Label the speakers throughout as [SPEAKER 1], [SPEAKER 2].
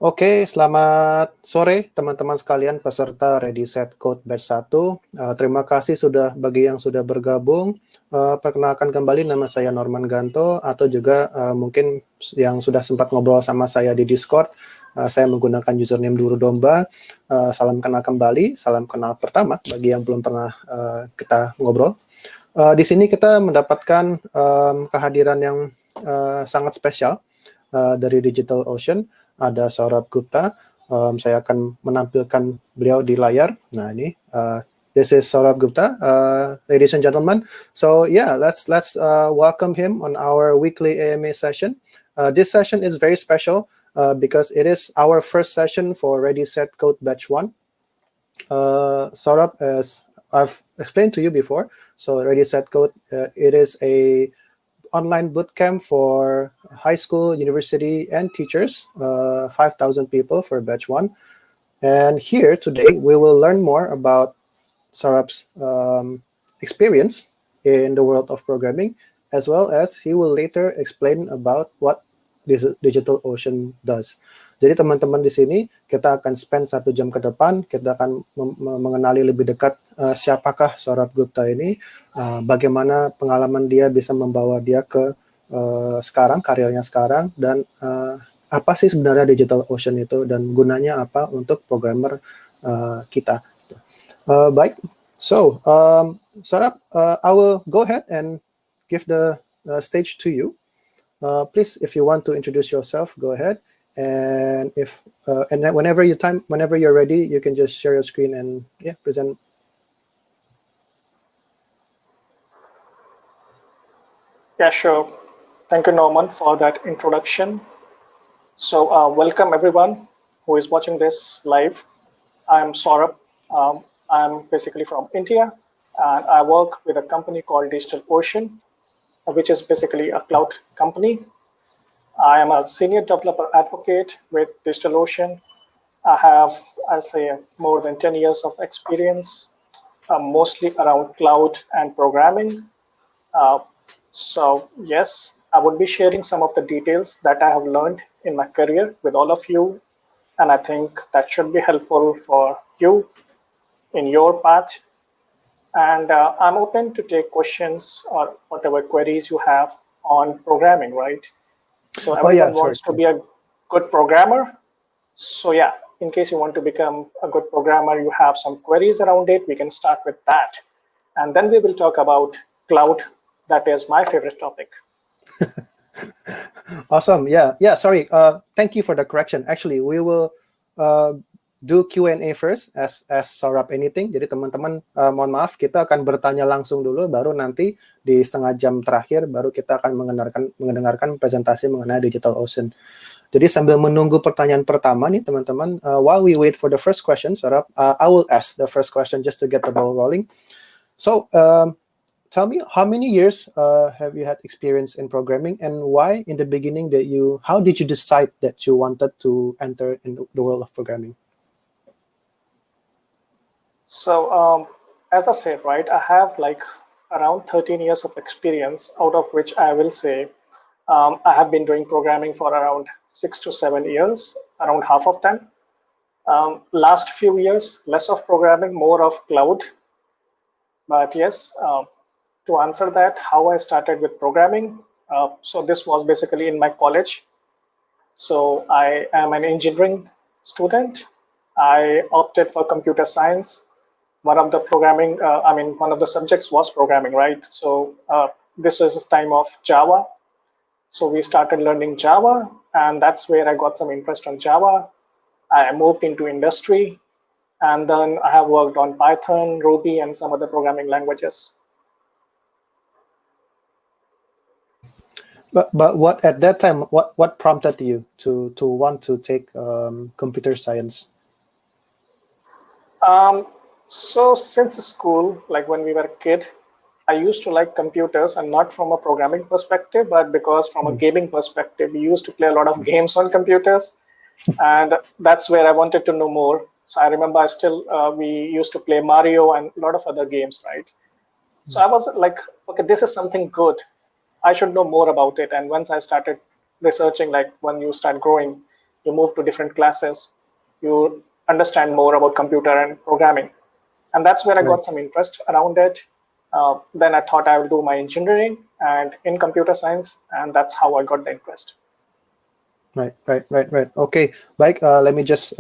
[SPEAKER 1] Oke, selamat sore teman-teman sekalian peserta Ready Set Code Batch 1. Terima kasih bagi yang sudah bergabung. Perkenalkan kembali, nama saya Norman Ganto, atau juga mungkin yang sudah sempat ngobrol sama saya di Discord. Saya menggunakan username Duru Domba. Salam kenal kembali, salam kenal pertama bagi yang belum pernah kita ngobrol. Di sini kita mendapatkan kehadiran yang sangat spesial dari DigitalOcean. Ada Saurabh Gupta. Saya akan menampilkan beliau di layar. Nah, ini this is Saurabh Gupta, ladies and gentlemen. So yeah, let's welcome him on our weekly AMA session. This session is very special because it is our first session for Ready Set Code Batch 1. Saurabh, as I've explained to you before, so Ready Set Code, it is a online bootcamp for high school, university, and teachers, 5,000 people for batch 1. And here today, we will learn more about Saurabh's experience in the world of programming, as well as he will later explain about what DigitalOcean does. Jadi teman-teman di sini, kita akan spend 1 jam ke depan, kita akan mengenali lebih dekat siapakah Saurabh Gupta ini, bagaimana pengalaman dia bisa membawa dia ke sekarang, karirnya sekarang, dan apa sih sebenarnya DigitalOcean itu, dan gunanya apa untuk programmer kita. Baik, so Saurabh, I will go ahead and give the stage to you. Please, if you want to introduce yourself, go ahead. And whenever you're ready, you can just share your screen and present.
[SPEAKER 2] Yeah, sure. Thank you, Norman, for that introduction. So welcome everyone who is watching this live. I'm Saurabh. I'm basically from India, and I work with a company called DigitalOcean, which is basically a cloud company. I am a senior developer advocate with DigitalOcean. I have, I'll say, more than 10 years of experience, mostly around cloud and programming. So yes, I would be sharing some of the details that I have learned in my career with all of you. And I think that should be helpful for you in your path. And I'm open to take questions or whatever queries you have on programming, right? So everyone wants to be a good programmer. So yeah, in case you want to become a good programmer, you have some queries around it, we can start with that. And then we will talk about cloud. That is my favorite topic.
[SPEAKER 1] Awesome. Yeah. Sorry. Thank you for the correction. Actually, we will do Q&A first as Saurabh anything. Jadi teman-teman, mohon maaf, kita akan bertanya langsung dulu, baru nanti di setengah jam terakhir baru kita akan mendengarkan presentasi mengenai DigitalOcean. Jadi sambil menunggu pertanyaan pertama nih teman-teman, while we wait for the first question, Saurabh, I will ask the first question just to get the ball rolling. So, tell me, how many years have you had experience in programming, and why in the beginning how did you decide that you wanted to enter in the world of programming?
[SPEAKER 2] So as I said, right, I have like around 13 years of experience, out of which I will say I have been doing programming for around 6 to 7 years, around half of them. Last few years, less of programming, more of cloud. But yes, to answer that, how I started with programming. So this was basically in my college. So I am an engineering student. I opted for computer science. One of the one of the subjects was programming, right? So this was the time of Java. So we started learning Java, and that's where I got some interest on Java. I moved into industry, and then I have worked on Python, Ruby, and some other programming languages.
[SPEAKER 1] But what at that time, what prompted you to want to take computer science?
[SPEAKER 2] So since school, like when we were a kid, I used to like computers, and not from a programming perspective, but because from a gaming perspective, we used to play a lot of games on computers, and that's where I wanted to know more. So I remember we used to play Mario and a lot of other games, right? So I was like, okay, this is something good. I should know more about it. And once I started researching, like when you start growing, you move to different classes, you understand more about computer and programming. And that's where I got some interest around it. Then I thought I will do my engineering and in computer science, and that's how I got the interest.
[SPEAKER 1] Right. Okay, baik. Let me just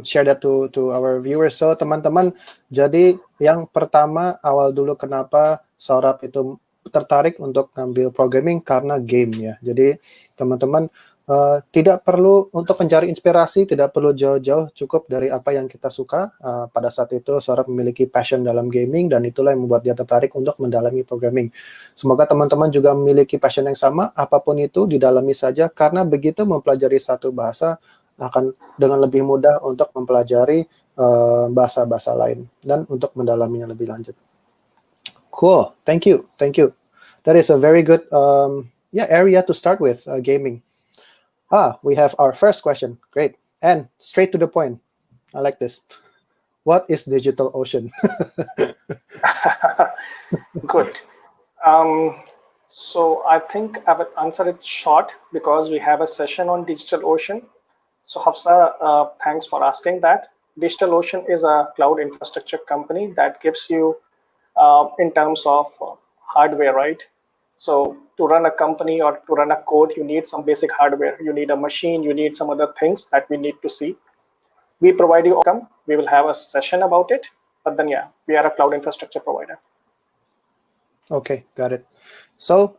[SPEAKER 1] share that to our viewers. So teman-teman, jadi yang pertama awal dulu kenapa Saurabh itu tertarik untuk ngambil programming karena game ya. Jadi teman-teman tidak perlu untuk mencari inspirasi, tidak perlu jauh-jauh, cukup dari apa yang kita suka. Pada saat itu Saurabh memiliki passion dalam gaming dan itulah yang membuat dia tertarik untuk mendalami programming. Semoga teman-teman juga memiliki passion yang sama, apapun itu didalami saja karena begitu mempelajari satu bahasa akan dengan lebih mudah untuk mempelajari bahasa-bahasa lain dan untuk mendalaminya lebih lanjut. Cool, thank you. That is a very good area to start with, gaming. We have our first question. Great. And straight to the point. I like this. What is DigitalOcean?
[SPEAKER 2] Good. So I think I will answer it short because we have a session on DigitalOcean. So Hafsa, thanks for asking that. DigitalOcean is a cloud infrastructure company that gives you, in terms of hardware, right? So to run a company or to run a code, you need some basic hardware. You need a machine, you need some other things that we need to see. We provide you outcome. We will have a session about it. But then, yeah, we are a cloud infrastructure provider.
[SPEAKER 1] Okay, got it. So,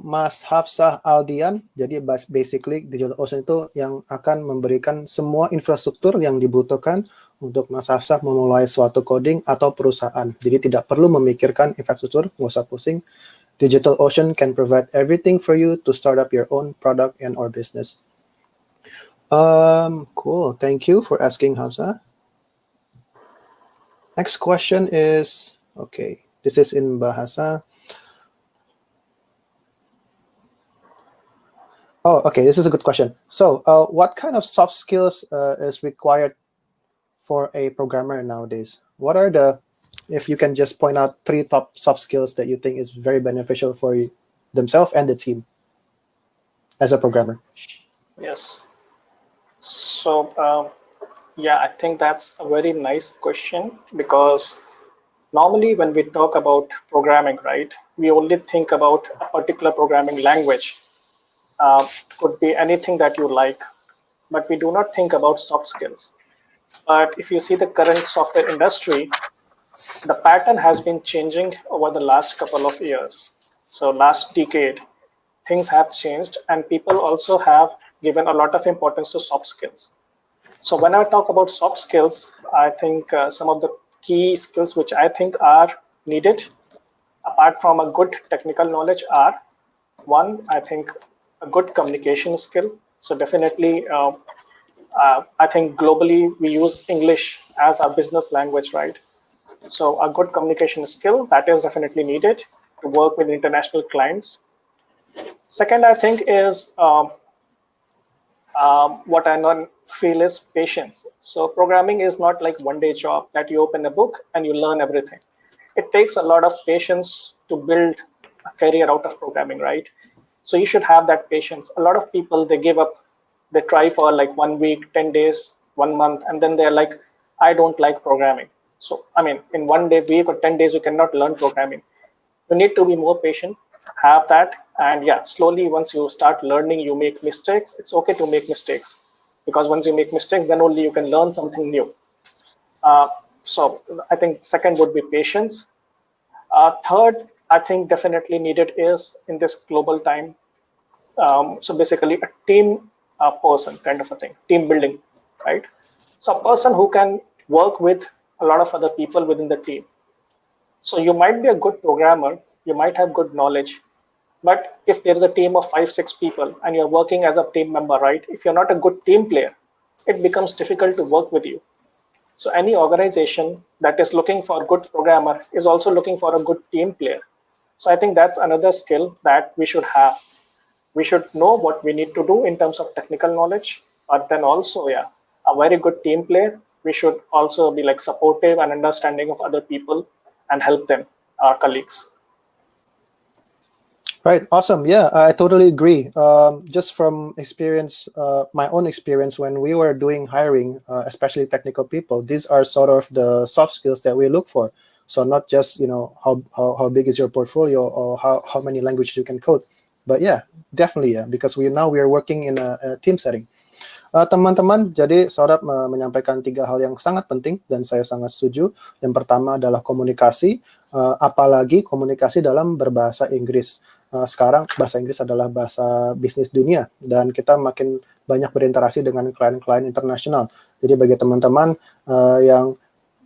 [SPEAKER 1] Mas Hafsah Aldian, jadi basically DigitalOcean itu yang akan memberikan semua infrastruktur yang dibutuhkan untuk Mas Hafsah memulai suatu coding atau perusahaan. Jadi tidak perlu memikirkan infrastruktur, nggak usah pusing. DigitalOcean can provide everything for you to start up your own product and or business. Cool. Thank you for asking, Hafsah. Next question is, okay, this is in Bahasa. Oh, okay, this is a good question. So, what kind of soft skills is required for a programmer nowadays? What are if you can just point out 3 top soft skills that you think is very beneficial for themselves and the team as a programmer?
[SPEAKER 2] Yes. So, I think that's a very nice question because normally when we talk about programming, right, we only think about a particular programming language. Could be anything that you like, but we do not think about soft skills. But if you see the current software industry, the pattern has been changing over the last couple of years. So last decade, things have changed and people also have given a lot of importance to soft skills. So when I talk about soft skills, I think some of the key skills which I think are needed, apart from a good technical knowledge, are one, I think, a good communication skill. So definitely, I think globally we use English as our business language, right? So a good communication skill, that is definitely needed to work with international clients. Second, I think is what I feel is patience. So programming is not like one-day job that you open a book and you learn everything. It takes a lot of patience to build a career out of programming, right? So you should have that patience. A lot of people, they give up, they try for like 1 week, 10 days, 1 month, and then they're like, I don't like programming. So, I mean, in 1 day, week or 10 days, you cannot learn programming. You need to be more patient, have that. And yeah, slowly, once you start learning, you make mistakes. It's okay to make mistakes because once you make mistakes, then only you can learn something new. So I think second would be patience. Third, I think definitely needed is in this global time. So basically a team person kind of a thing, team building, right? So a person who can work with a lot of other people within the team. So you might be a good programmer, you might have good knowledge, but if there's a team of 5-6 people and you're working as a team member, right? If you're not a good team player, it becomes difficult to work with you. So any organization that is looking for a good programmer is also looking for a good team player. So I think that's another skill that we should have. We should know what we need to do in terms of technical knowledge, but then also, a very good team player. We should also be like supportive and understanding of other people and help them, our colleagues.
[SPEAKER 1] Right. Awesome. Yeah, I totally agree. Just from experience, my own experience when we were doing hiring, especially technical people, these are sort of the soft skills that we look for. So not just, how big is your portfolio or how many languages you can code, but yeah, definitely yeah, because we are working in a team setting. Teman-teman, jadi Saurabh menyampaikan 3 hal yang sangat penting dan saya sangat setuju. Yang pertama adalah komunikasi, apalagi komunikasi dalam berbahasa Inggris. Sekarang bahasa Inggris adalah bahasa bisnis dunia dan kita makin banyak berinteraksi dengan klien-klien internasional. Jadi bagi teman-teman yang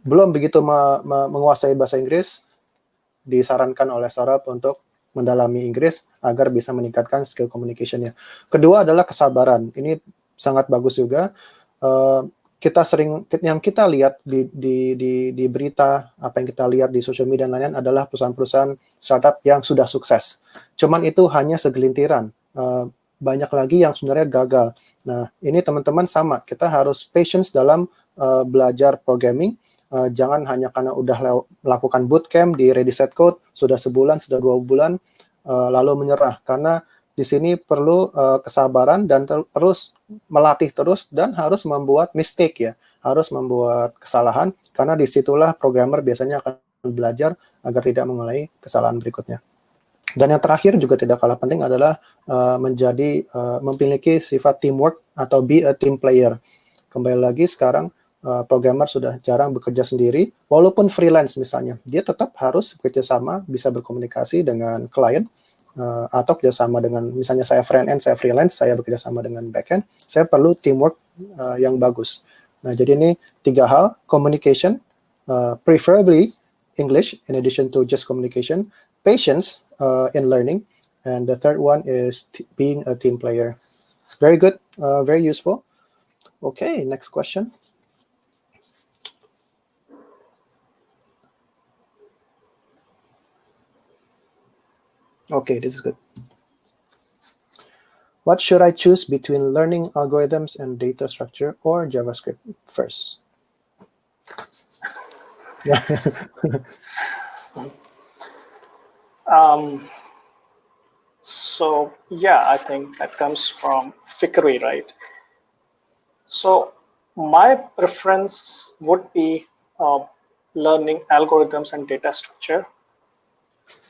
[SPEAKER 1] belum begitu menguasai bahasa Inggris, disarankan oleh Saurabh untuk mendalami Inggris agar bisa meningkatkan skill communication-nya. Kedua adalah kesabaran. Ini sangat bagus juga. Yang kita lihat di berita, apa yang kita lihat di social media dan lain-lain adalah perusahaan-perusahaan startup yang sudah sukses. Cuman itu hanya segelintiran. Banyak lagi yang sebenarnya gagal. Nah, ini teman-teman sama. Kita harus patience dalam belajar programming. Jangan hanya karena udah melakukan bootcamp di Ready Set Code, sudah sebulan, sudah 2 bulan, lalu menyerah. Karena di sini perlu kesabaran dan terus melatih terus dan harus membuat mistake ya, harus membuat kesalahan karena disitulah programmer biasanya akan belajar agar tidak mengulangi kesalahan berikutnya. Dan yang terakhir juga tidak kalah penting adalah memiliki sifat teamwork atau be a team player. Kembali lagi sekarang programmer sudah jarang bekerja sendiri, walaupun freelance misalnya, dia tetap harus bekerja sama, bisa berkomunikasi dengan klien. Atau kerjasama dengan, misalnya saya front end, saya freelance, saya bekerja sama dengan back end, saya perlu teamwork yang bagus. Nah, jadi ini 3 hal, communication, preferably English in addition to just communication, patience in learning, and the third one is being a team player. Very good, very useful. Okay, next question. Okay, this is good. What should I choose between learning algorithms and data structure or JavaScript first?
[SPEAKER 2] So yeah, I think that comes from Fikri, right? So my preference would be learning algorithms and data structure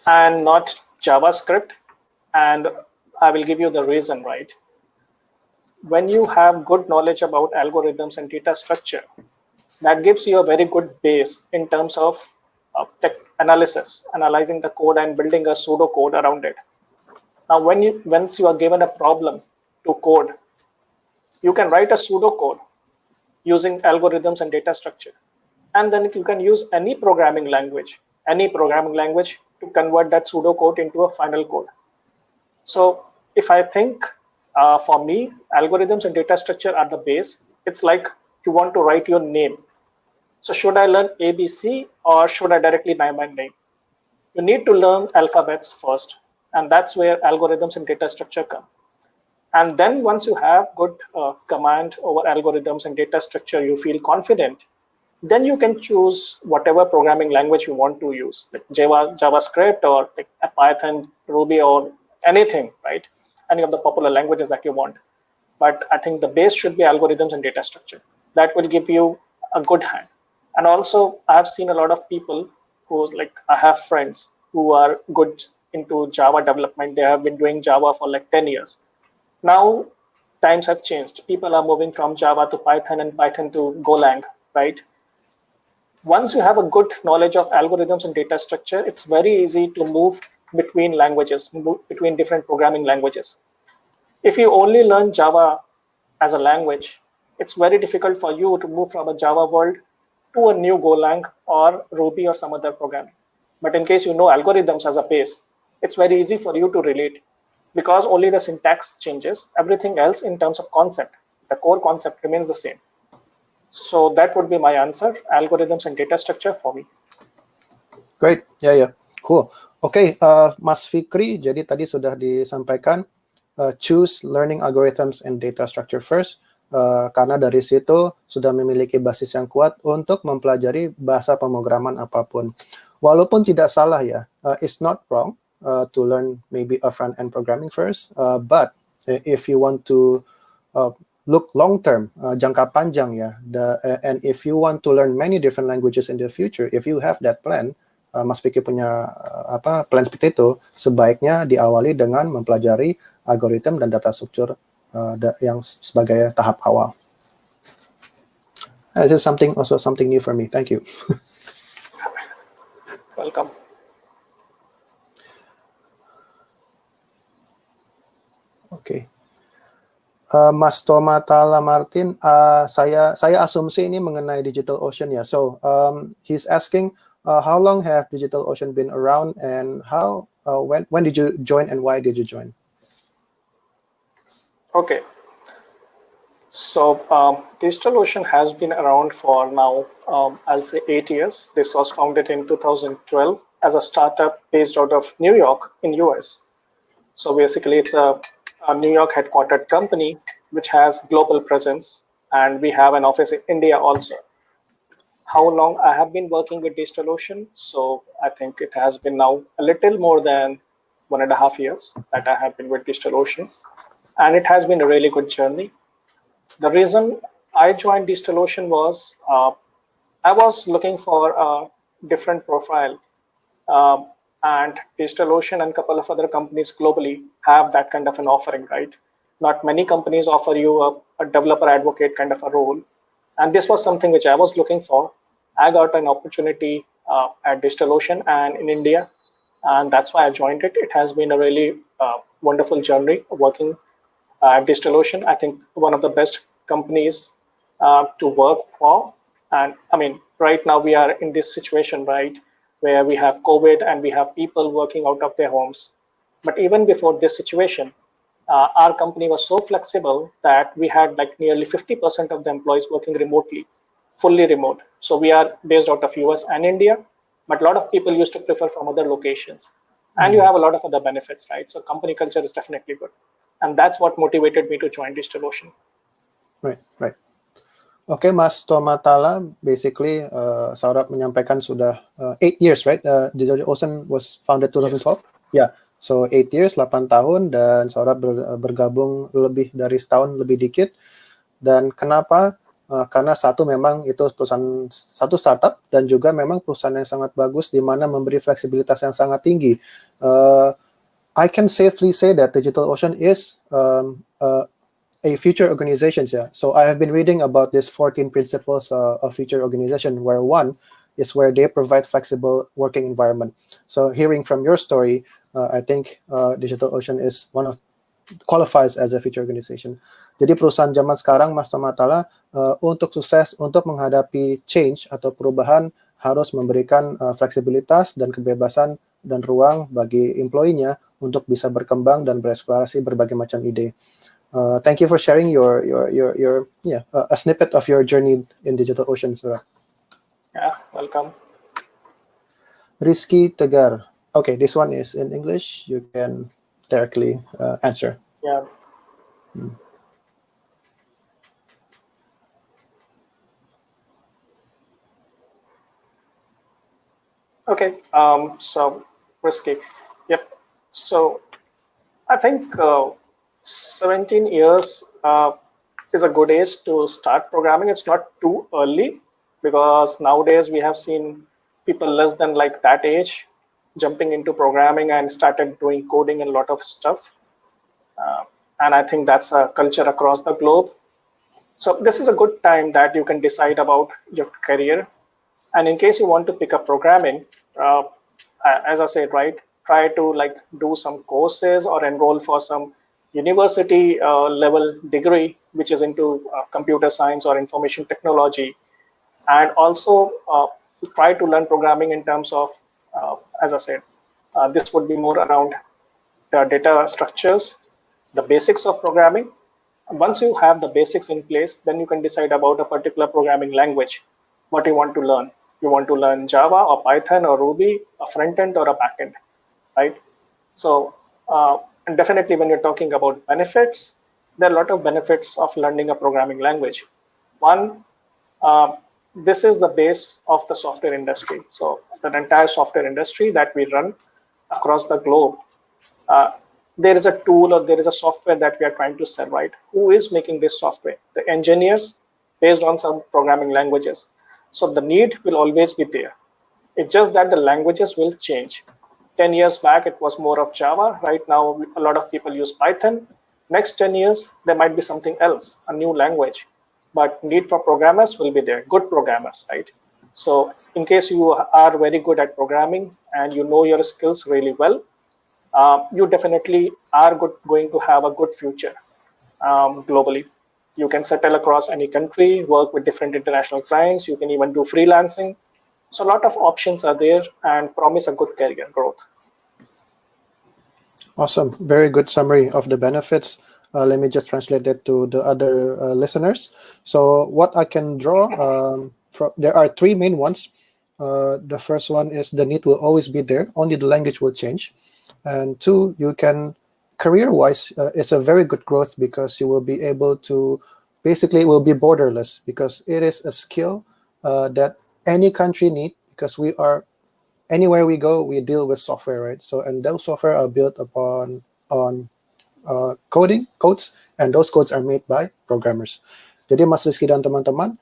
[SPEAKER 2] and not JavaScript. And I will give you the reason, right? When you have good knowledge about algorithms and data structure, that gives you a very good base in terms of tech analysis, analyzing the code and building a pseudo code around it. Now, once you are given a problem to code, you can write a pseudo code using algorithms and data structure. And then you can use any programming language to convert that pseudo code into a final code. So if I think for me, algorithms and data structure are the base. It's like you want to write your name. So should I learn ABC or should I directly write my name? You need to learn alphabets first. And that's where algorithms and data structure come. And then once you have good command over algorithms and data structure, you feel confident, then you can choose whatever programming language you want to use, like JavaScript or like Python, Ruby, or anything, right? Any of the popular languages that you want. But I think the base should be algorithms and data structure. That will give you a good hand. And also, I have seen a lot of people I have friends who are good into Java development. They have been doing Java for like 10 years. Now, times have changed. People are moving from Java to Python and Python to Golang, right? Once you have a good knowledge of algorithms and data structure, it's very easy to move between languages, between different programming languages. If you only learn Java as a language, it's very difficult for you to move from a Java world to a new Golang or Ruby or some other programming. But in case you know algorithms as a base, it's very easy for you to relate because only the syntax changes. Everything else in terms of concept, the core concept remains the same. So that would be my answer, algorithms and data structure for me.
[SPEAKER 1] Great, yeah, cool. Okay, Mas Fikri, jadi tadi sudah disampaikan, choose learning algorithms and data structure first, karena dari situ sudah memiliki basis yang kuat untuk mempelajari bahasa pemrograman apapun. Walaupun tidak salah ya, it's not wrong to learn maybe a front-end programming first. But if you want to look long-term, jangka panjang ya, and if you want to learn many different languages in the future, if you have that plan, Mas Vicky punya plan seperti itu, sebaiknya diawali dengan mempelajari algoritma dan data struktur yang sebagai tahap awal. This is something new for me. Thank you.
[SPEAKER 2] Welcome.
[SPEAKER 1] Okay. Mas Tomatala Martin, saya asumsi ini mengenai DigitalOcean ya. So he's asking, how long have DigitalOcean been around, and when did you join, and why did you join?
[SPEAKER 2] Okay. So DigitalOcean has been around for now, I'll say 8 years. This was founded in 2012 as a startup based out of New York in US. So basically it's a New York headquartered company which has global presence, and we have an office in India also. How long I have been working with DigitalOcean? So I think it has been now a little more than 1.5 years that I have been with DigitalOcean, and it has been a really good journey. The reason I joined DigitalOcean was I was looking for a different profile, and DigitalOcean and a couple of other companies globally have that kind of an offering, right? Not many companies offer you a developer advocate kind of a role. And this was something which I was looking for. I got an opportunity at DigitalOcean and in India, and that's why I joined it. It has been a really wonderful journey working at DigitalOcean. I think one of the best companies to work for. And I mean, right now we are in this situation, right, where we have COVID and we have people working out of their homes. But even before this situation, our company was so flexible that we had like nearly 50% of the employees working remotely, fully remote. So we are based out of US and India, but a lot of people used to prefer from other locations. And you have a lot of other benefits, right? So company culture is definitely good. And that's what motivated me to join DigitalOcean.
[SPEAKER 1] Right. Okay, Mas Tomatala, basically Saurabh menyampaikan sudah 8 years, right? DigitalOcean was founded 2012. Yes. Yeah, so 8 years, 8 tahun, dan Saurabh bergabung lebih dari setahun lebih dikit. Dan kenapa? Karena satu, memang itu perusahaan, satu startup, dan juga memang perusahaan yang sangat bagus di mana memberi fleksibilitas yang sangat tinggi. I can safely say that DigitalOcean is a future organization. Yeah. So I have been reading about this 14 principles of future organization, where one is where they provide flexible working environment. So hearing from your story, I think DigitalOcean is qualifies as a future organization. Jadi perusahaan zaman sekarang, Mas Tomatala, untuk sukses, untuk menghadapi change atau perubahan, harus memberikan fleksibilitas dan kebebasan dan ruang bagi employee-nya untuk bisa berkembang dan bereksplorasi berbagai macam ide. Thank you for sharing your a snippet of your journey in DigitalOcean, Saurabh.
[SPEAKER 2] Yeah, welcome.
[SPEAKER 1] Rizky Tegar. Okay, this one is in English. You can directly answer.
[SPEAKER 2] Yeah. Okay. So Rizky. Yep. So I think 17 years is a good age to start programming. It's not too early, because nowadays we have seen people less than like that age jumping into programming and started doing coding and a lot of stuff. And I think that's a culture across the globe. So this is a good time that you can decide about your career. And in case you want to pick up programming, as I said, right, try to like do some courses or enroll for some university level degree, which is into computer science or information technology. And also try to learn programming in terms of, as I said, this would be more around the data structures, the basics of programming. Once you have the basics in place, then you can decide about a particular programming language, what you want to learn. You want to learn Java or Python or Ruby, a front end or a back end, right? So, and definitely when you're talking about benefits, there are a lot of benefits of learning a programming language. One, this is the base of the software industry. So the entire software industry that we run, across the globe, there is a tool or there is a software that we are trying to sell, right? Who is making this software? The engineers based on some programming languages. So the need will always be there. It's just that the languages will change. 10 years back, it was more of Java. Right now, a lot of people use Python. Next 10 years, there might be something else, a new language. But need for programmers will be there, good programmers, right? So in case you are very good at programming and you know your skills really well, you definitely are going to have a good future globally. You can settle across any country, work with different international clients. You can even do freelancing. So a lot of options are there and promise a good career growth.
[SPEAKER 1] Awesome. Very good summary of the benefits. Let me just translate that to the other listeners. So what I can draw, there are three main ones. The first one is the need will always be there, only the language will change. And two, you can, career-wise, it's a very good growth because you will be able to, basically it will be borderless because it is a skill that any country need, because we are, anywhere we go, we deal with software, right? So, and those software are built upon codes, and those codes are made by programmers. Jadi Mas Rizky dan teman-teman,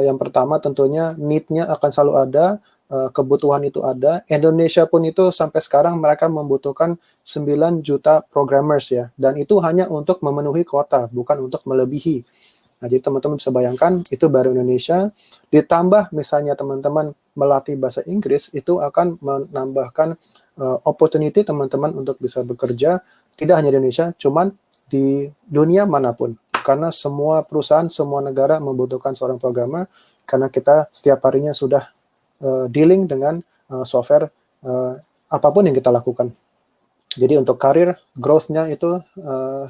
[SPEAKER 1] yang pertama tentunya need-nya akan selalu ada, kebutuhan itu ada. Indonesia pun itu sampai sekarang mereka membutuhkan 9 juta programmers ya, dan itu hanya untuk memenuhi kuota, bukan untuk melebihi. Nah, jadi teman-teman bisa bayangkan itu baru Indonesia, ditambah misalnya teman-teman melatih bahasa Inggris, itu akan menambahkan opportunity teman-teman untuk bisa bekerja, tidak hanya di Indonesia, cuman di dunia manapun. Karena semua perusahaan, semua negara membutuhkan seorang programmer, karena kita setiap harinya sudah dealing dengan software apapun yang kita lakukan. Jadi untuk karir, growth-nya itu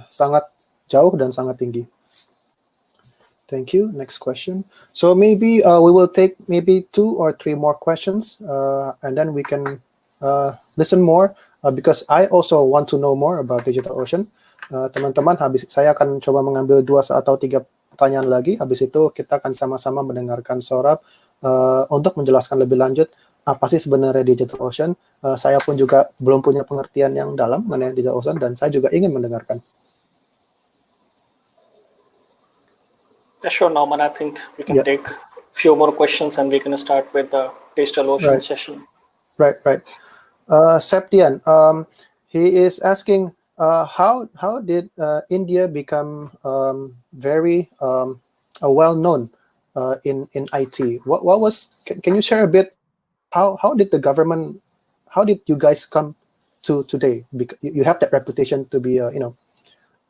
[SPEAKER 1] sangat jauh dan sangat tinggi. Thank you. Next question. So maybe we will take maybe 2 or 3 more questions, and then we can listen more because I also want to know more about DigitalOcean. Teman-teman, habis saya akan coba mengambil 2 atau 3 pertanyaan lagi. Habis itu kita akan sama-sama mendengarkan Saurabh untuk menjelaskan lebih lanjut apa sih sebenarnya DigitalOcean. Saya pun juga belum punya pengertian yang dalam mengenai DigitalOcean dan saya juga ingin mendengarkan.
[SPEAKER 2] Sure, Norman. I think we can take a few more questions and we can start with the DigitalOcean session. Right.
[SPEAKER 1] Septian, he is asking, how did India become very well-known in IT? What was? Can you share a bit? How did the government? How did you guys come to today? Because you have that reputation to be,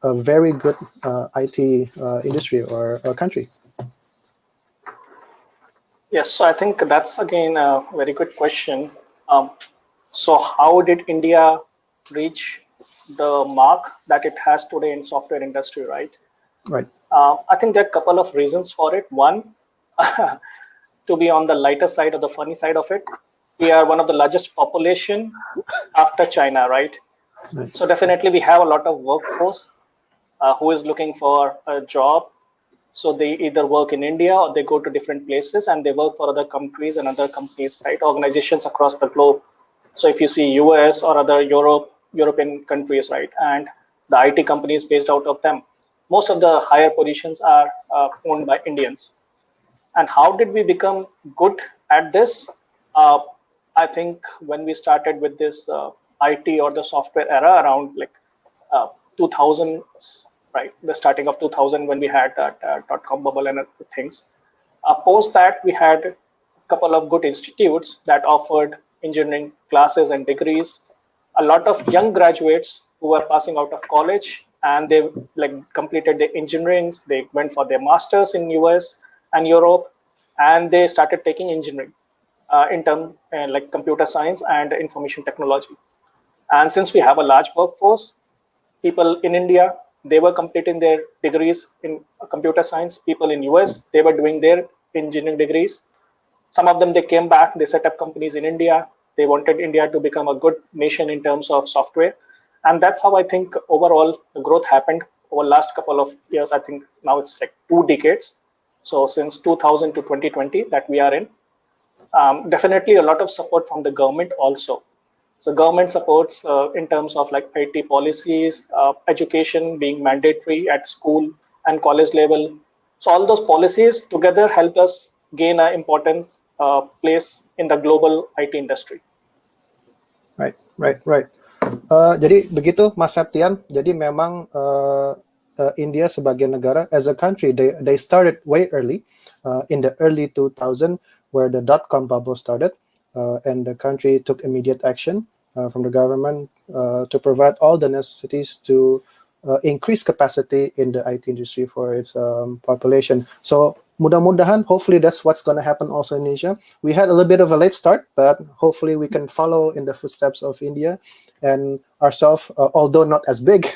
[SPEAKER 1] a very good IT industry or country.
[SPEAKER 2] Yes, so I think that's again a very good question. So how did India reach the mark that it has today in software industry, right?
[SPEAKER 1] Right.
[SPEAKER 2] I think there are a couple of reasons for it. One, to be on the lighter side or the funny side of it, we are one of the largest population after China, right? Nice. So definitely we have a lot of workforce who is looking for a job. So they either work in India or they go to different places and they work for other countries and other companies, right? Organizations across the globe. So if you see US or other European countries, right? And the IT companies based out of them, most of the higher positions are owned by Indians. And how did we become good at this? I think when we started with this IT or the software era around like 2000, right? The starting of 2000 when we had that .com bubble and other things. Post that, we had a couple of good institutes that offered engineering classes and degrees. A lot of young graduates who were passing out of college and they completed their engineerings. They went for their masters in US and Europe, and they started taking engineering in terms like computer science and information technology. And since we have a large workforce, people in India, they were completing their degrees in computer science. People in US, they were doing their engineering degrees. Some of them, they came back, they set up companies in India. They wanted India to become a good nation in terms of software. And that's how I think overall the growth happened over the last couple of years. I think now it's like 2 decades. So since 2000 to 2020 that we are in. Definitely a lot of support from the government also. So government supports in terms of like IT policies, education being mandatory at school and college level. So all those policies together help us gain an important place in the global IT industry.
[SPEAKER 1] Right. Jadi begitu Mas Septian. Jadi memang India sebagai negara, as a country, they started way early, in the early 2000, where the dot-com bubble started, and the country took immediate action from the government to provide all the necessities to increase capacity in the IT industry for its population. So mudah-mudahan, hopefully that's what's going to happen also in Indonesia. We had a little bit of a late start, but hopefully we can follow in the footsteps of India and ourselves, although not as big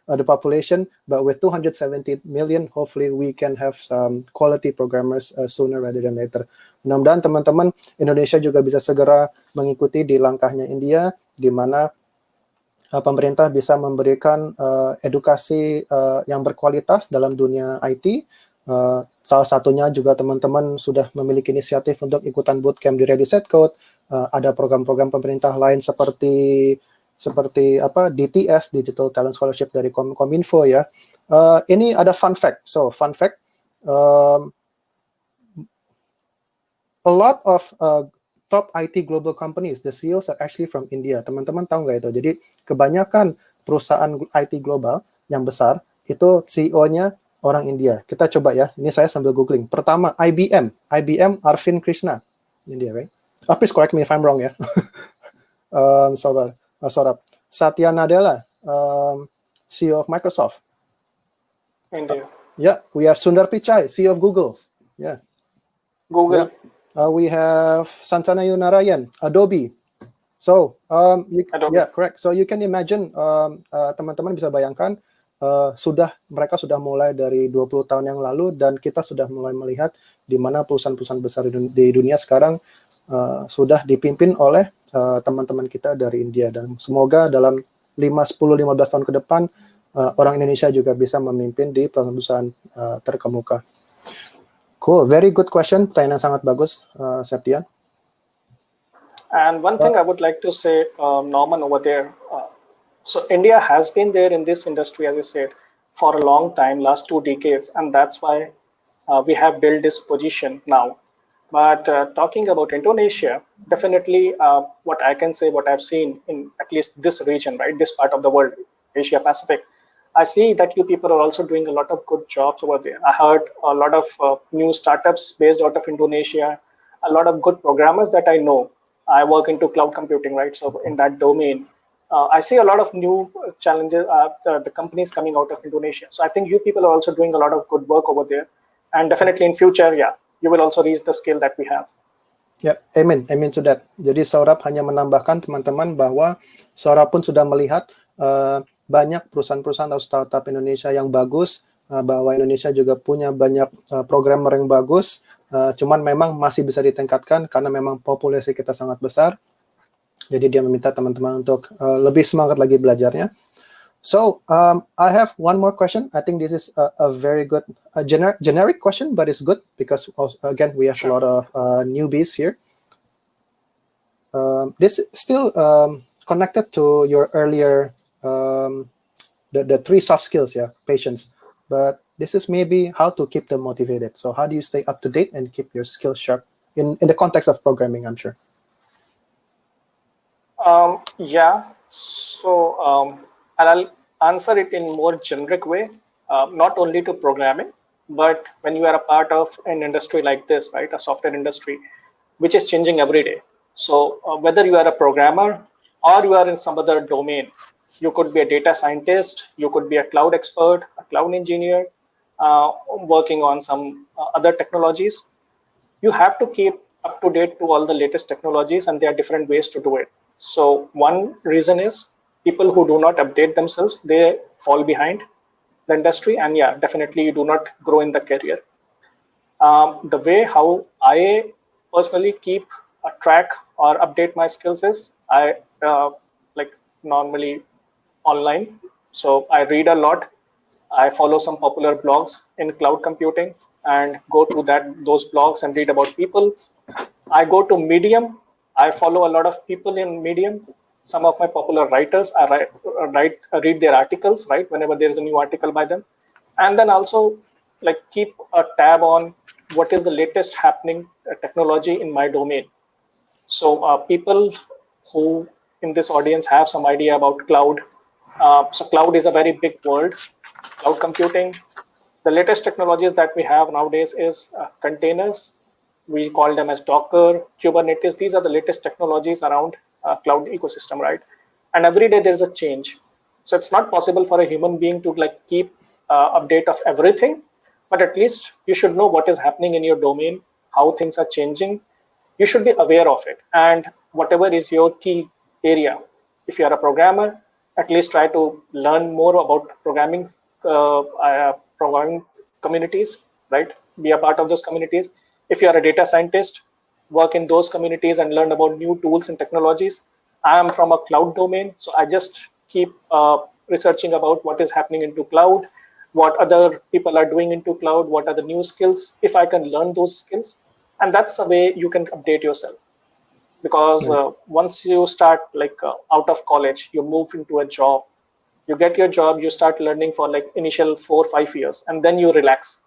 [SPEAKER 1] the population, but with 270 million, hopefully we can have some quality programmers sooner rather than later. Mudah-mudahan teman-teman Indonesia juga bisa segera mengikuti di langkahnya India, di mana pemerintah bisa memberikan edukasi yang berkualitas dalam dunia IT. Salah satunya juga teman-teman sudah memiliki inisiatif untuk ikutan bootcamp di Ready Set Code. Ada program-program pemerintah lain seperti DTS, Digital Talent Scholarship dari Kominfo ya. Ini ada fun fact. So fun fact, a lot of top IT global companies, the CEOs are actually from India. Teman-teman tahu nggak itu? Jadi kebanyakan perusahaan IT global yang besar itu CEO-nya orang India. Kita coba ya. Ini saya sambil googling. Pertama, IBM Arvind Krishna, India, right? Please correct me if I'm wrong ya. Saurabh. Satya Nadella, CEO of Microsoft.
[SPEAKER 2] India.
[SPEAKER 1] Yeah, we have Sundar Pichai, CEO of Google. Yeah.
[SPEAKER 2] Google.
[SPEAKER 1] Yeah. We have Santana Narayan, Adobe. So,
[SPEAKER 2] Adobe.
[SPEAKER 1] yeah, correct. So you can imagine, teman-teman bisa bayangkan, mereka sudah mulai dari 20 tahun yang lalu, dan kita sudah mulai melihat di mana perusahaan-perusahaan besar di dunia sekarang sudah dipimpin oleh teman-teman kita dari India, dan semoga dalam 10-15 tahun ke depan orang Indonesia juga bisa memimpin di perusahaan terkemuka. Cool, very good question. Pertanyaan sangat bagus, Septian.
[SPEAKER 2] And one thing I would like to say, Norman, over there. So India has been there in this industry, as you said, for a long time, last 2 decades, and that's why we have built this position now. But talking about Indonesia, definitely what I can say, what I've seen in at least this region, right, this part of the world, Asia Pacific, I see that you people are also doing a lot of good jobs over there. I heard a lot of new startups based out of Indonesia, a lot of good programmers that I know. I work into cloud computing, right? So in that domain, I see a lot of new challenges, the companies coming out of Indonesia. So I think you people are also doing a lot of good work over there. And definitely in future, yeah, you will also reach the scale that we have.
[SPEAKER 1] Ya, amen to that. Jadi Saurabh hanya menambahkan teman-teman bahwa Saurabh pun sudah melihat banyak perusahaan-perusahaan atau startup Indonesia yang bagus, bahwa Indonesia juga punya banyak programmer yang bagus, cuman memang masih bisa ditingkatkan karena memang populasi kita sangat besar. Jadi dia meminta teman-teman untuk lebih semangat lagi belajarnya. So I have one more question. I think this is a very good generic question, but it's good because again we have a lot of newbies here. This is still connected to your earlier the 3 soft skills, yeah, patience. But this is maybe how to keep them motivated. So how do you stay up to date and keep your skills sharp in the context of programming? I'm sure.
[SPEAKER 2] Yeah. So I'll answer it in more generic way, not only to programming, but when you are a part of an industry like this, right, a software industry, which is changing every day. So whether you are a programmer or you are in some other domain, you could be a data scientist, you could be a cloud expert, a cloud engineer, working on some other technologies. You have to keep up to date to all the latest technologies, and there are different ways to do it. So one reason is people who do not update themselves, they fall behind the industry, and yeah, definitely you do not grow in the career. The way how I personally keep a track or update my skills is I like normally online. So I read a lot. I follow some popular blogs in cloud computing and go through those blogs and read about people. I go to Medium. I follow a lot of people in Medium. some of my popular writers. I read their articles, right, whenever there's a new article by them, and then also like keep a tab on what is the latest happening technology in my domain. So people who in this audience have some idea about cloud. So cloud is a very big word. Cloud computing. The latest technologies that we have nowadays is containers. We call them as Docker, Kubernetes. These are the latest technologies around cloud ecosystem, right? And every day there's a change. So it's not possible for a human being to like keep update of everything, but at least you should know what is happening in your domain, how things are changing. You should be aware of it. And whatever is your key area, if you are a programmer, at least try to learn more about programming communities, right? Be a part of those communities. If you are a data scientist, work in those communities and learn about new tools and technologies. I am from a cloud domain, so I just keep researching about what is happening into cloud, what other people are doing into cloud, what are the new skills, if I can learn those skills. And that's the way you can update yourself. Because once you start like out of college, you move into a job, you get your job, you start learning for like initial 4 or 5 years, and then you relax.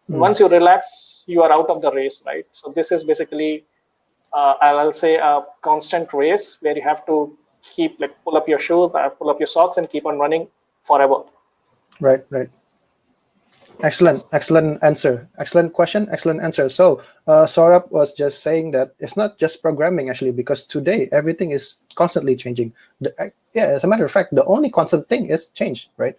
[SPEAKER 2] Once you relax, you are out of the race, right? So this is basically, I'll say, a constant race where you have to keep like pull up your shoes, pull up your socks, and keep on running forever.
[SPEAKER 1] Right. Excellent answer. Excellent question. Excellent answer. So Saurabh was just saying that it's not just programming actually, because today everything is constantly changing. As a matter of fact, the only constant thing is change, right?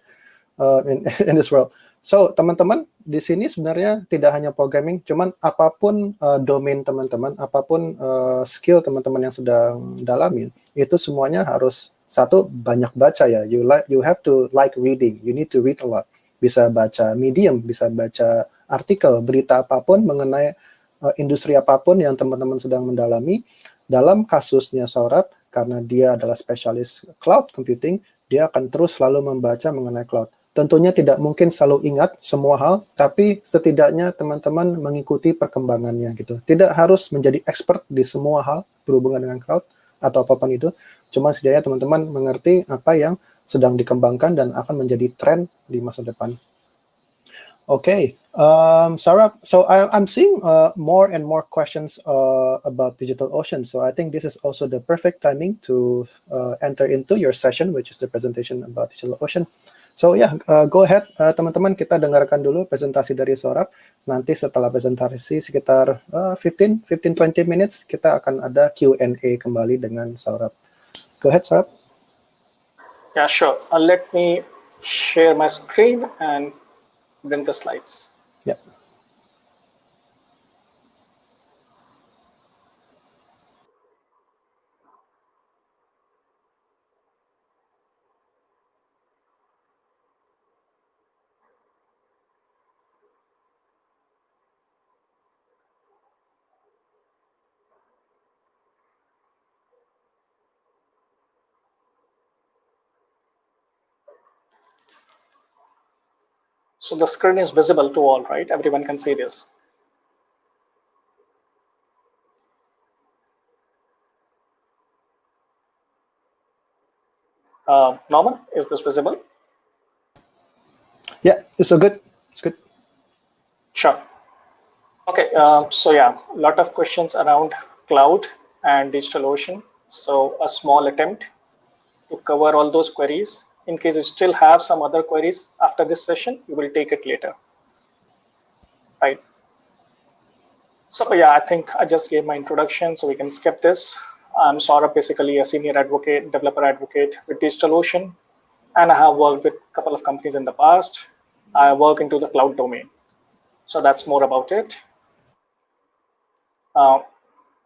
[SPEAKER 1] In this world. So teman-teman di sini sebenarnya tidak hanya programming, cuman apapun domain teman-teman, apapun skill teman-teman yang sedang dalamin, itu semuanya harus satu, banyak baca ya. You have to like reading. You need to read a lot. Bisa baca Medium, bisa baca artikel, berita apapun mengenai industri apapun yang teman-teman sedang mendalami. Dalam kasusnya Saurabh, karena dia adalah spesialis cloud computing, dia akan terus selalu membaca mengenai cloud. Tentunya tidak mungkin selalu ingat semua hal, tapi setidaknya teman-teman mengikuti perkembangannya gitu. Tidak harus menjadi expert di semua hal berhubungan dengan cloud atau apapun itu. Cuma setidaknya teman-teman mengerti apa yang sedang dikembangkan dan akan menjadi tren di masa depan. Okay, Saurabh, so I'm seeing more and more questions about DigitalOcean. So I think this is also the perfect timing to enter into your session, which is the presentation about DigitalOcean. So go ahead, teman-teman, kita dengarkan dulu presentasi dari Saurabh. Nanti setelah presentasi sekitar 15-20 minutes, kita akan ada Q&A kembali dengan Saurabh. Go ahead, Saurabh.
[SPEAKER 2] Yeah, sure. Let me share my screen and bring the slides.
[SPEAKER 1] Yeah.
[SPEAKER 2] So the screen is visible to all, right? Everyone can see this. Norman, is this visible?
[SPEAKER 1] Yeah, it's good. It's good.
[SPEAKER 2] Sure. Okay, so yeah, a lot of questions around cloud and DigitalOcean. So a small attempt to cover all those queries. In case you still have some other queries after this session, we will take it later. Right. So yeah, I think I just gave my introduction, so we can skip this. I'm Saurabh, basically a senior advocate, developer advocate with DigitalOcean, and I have worked with a couple of companies in the past. I work into the cloud domain. So that's more about it. A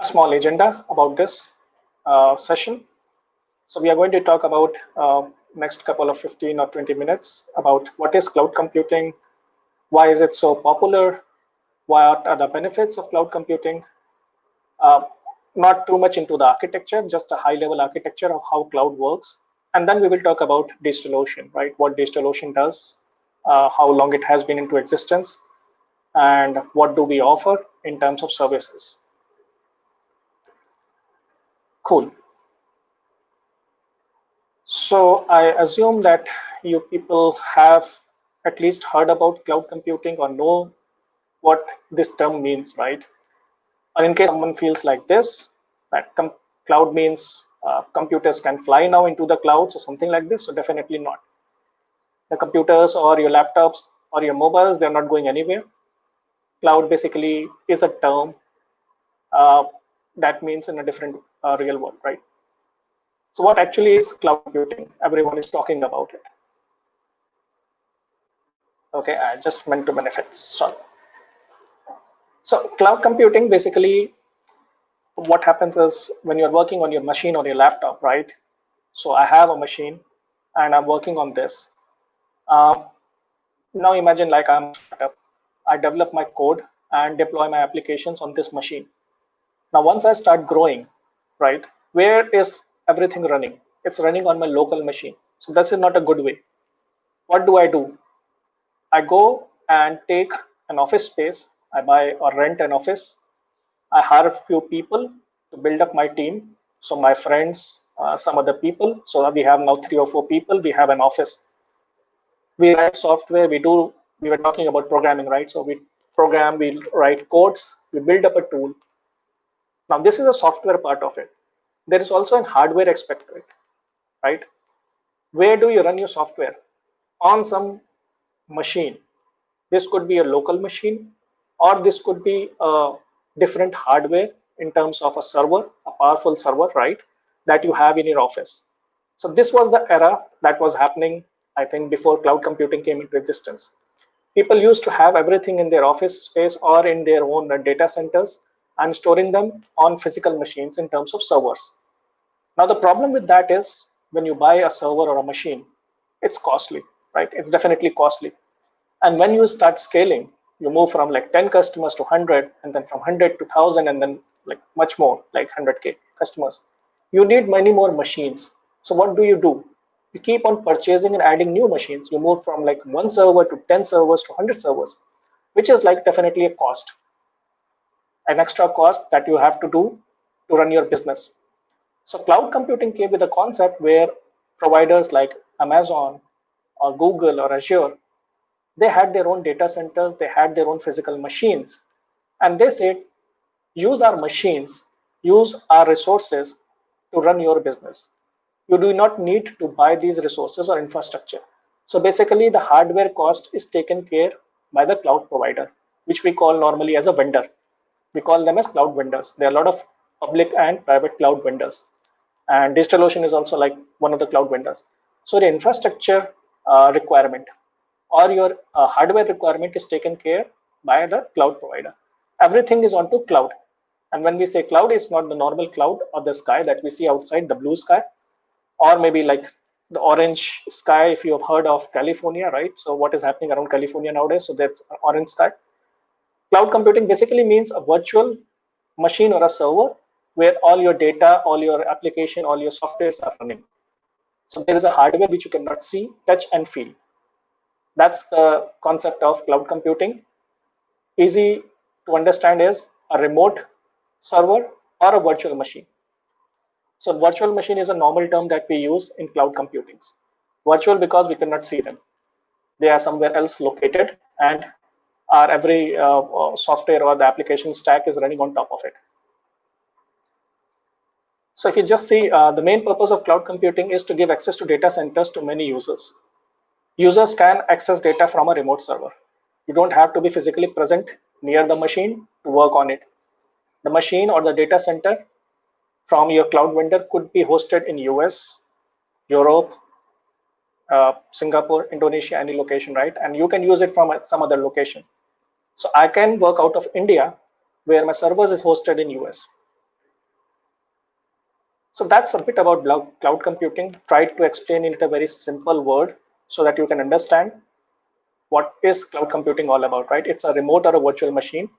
[SPEAKER 2] small agenda about this session. So we are going to talk about next couple of 15 or 20 minutes about what is cloud computing, why is it so popular, what are the benefits of cloud computing, not too much into the architecture, just a high level architecture of how cloud works. And then we will talk about DigitalOcean, right? What DigitalOcean does, how long it has been into existence, and what do we offer in terms of services. Cool. So I assume that you people have at least heard about cloud computing or know what this term means, right? Or in case someone feels like this, that cloud means computers can fly now into the clouds or something like this. So definitely not. The computers or your laptops or your mobiles, they're not going anywhere. Cloud basically is a term uh, that means in a different real world, right? So what actually is cloud computing? Everyone is talking about it. Okay, I just went to benefits. Sorry. So cloud computing basically, what happens is when you're working on your machine or your laptop, right? So I have a machine and I'm working on this. Um, Now imagine like I'm a startup. I develop my code and deploy my applications on this machine. Now, once I start growing, right, where is everything running? It's running on my local machine. So this is not a good way. What do? I go and take an office space. I buy or rent an office. I hire a few people to build up my team. So my friends, some other people. So we have now 3 or 4 people. We have an office. We write software. We were talking about programming, right? So we program, we write codes, we build up a tool. Now this is a software part of it. There is also an hardware aspect to it, right? Where do you run your software? On some machine. This could be a local machine, or this could be a different hardware in terms of a server, a powerful server, right? That you have in your office. So this was the era that was happening, I think, before cloud computing came into existence. People used to have everything in their office space or in their own data centers and storing them on physical machines in terms of servers. Now, the problem with that is when you buy a server or a machine, it's costly, right? It's definitely costly. And when you start scaling, you move from like 10 customers to 100, and then from 100 to 1,000, and then like much more, like 100K customers. You need many more machines. So what do? You keep on purchasing and adding new machines. You move from like one server to 10 servers to 100 servers, which is like definitely a cost, an extra cost that you have to do to run your business. So cloud computing came with a concept where providers like Amazon or Google or Azure, they had their own data centers, they had their own physical machines, and they said, use our machines, use our resources to run your business. You do not need to buy these resources or infrastructure. So basically, the hardware cost is taken care by the cloud provider, which we call normally as a vendor. We call them as cloud vendors. There are a lot of public and private cloud vendors, and DigitalOcean is also like one of the cloud vendors. So the infrastructure requirement or your hardware requirement is taken care by the cloud provider. Everything is onto cloud. And when we say cloud, it's not the normal cloud or the sky that we see outside, the blue sky, or maybe like the orange sky if you have heard of California, right? So what is happening around California nowadays? So that's orange sky. Cloud computing basically means a virtual machine or a server where all your data, all your application, all your softwares are running. So there is a hardware which you cannot see, touch, and feel. That's the concept of cloud computing. Easy to understand is a remote server or a virtual machine. So virtual machine is a normal term that we use in cloud computing. Virtual because we cannot see them. They are somewhere else located, and our every software or the application stack is running on top of it. So if you just see, the main purpose of cloud computing is to give access to data centers to many users. Users can access data from a remote server. You don't have to be physically present near the machine to work on it. The machine or the data center from your cloud vendor could be hosted in US, Europe, Singapore, Indonesia, any location, right? And you can use it from some other location. So I can work out of India where my servers is hosted in US. So that's a bit about cloud computing. Try to explain in a very simple word so that you can understand what is cloud computing all about, right? It's a remote or a virtual machine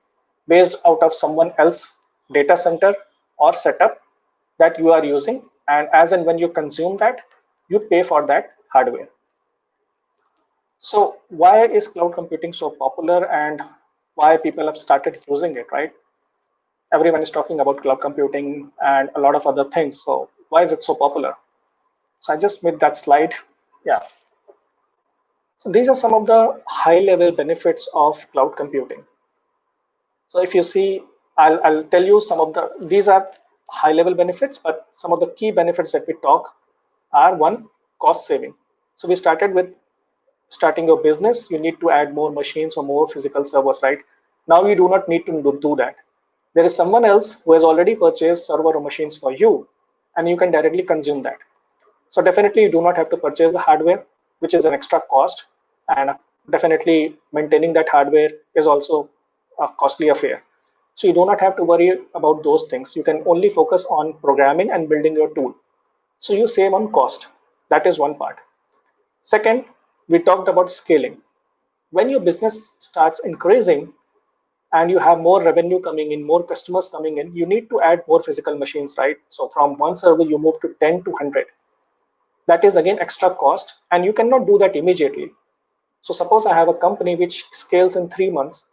[SPEAKER 2] based out of someone else data center or setup that you are using, and as and when you consume that, you pay for that hardware. So why is cloud computing so popular and why people have started using it, right? Everyone is talking about cloud computing and a lot of other things. So why is it so popular? So I just made that slide. Yeah. So these are some of the high level benefits of cloud computing. So if you see, I'll tell you some of these are high level benefits, but some of the key benefits that we talk are: one, cost saving. So we started with starting your business, you need to add more machines or more physical servers, right? Now you do not need to do that. There is someone else who has already purchased server or machines for you, and you can directly consume that. So definitely you do not have to purchase the hardware, which is an extra cost, and definitely maintaining that hardware is also a costly affair. So you do not have to worry about those things. You can only focus on programming and building your tool. So you save on cost. That is one part. Second, we talked about scaling. When your business starts increasing and you have more revenue coming in, more customers coming in, you need to add more physical machines, right? So from one server, you move to 10 to 100. That is again extra cost, and you cannot do that immediately. So suppose I have a company which scales in 3 months.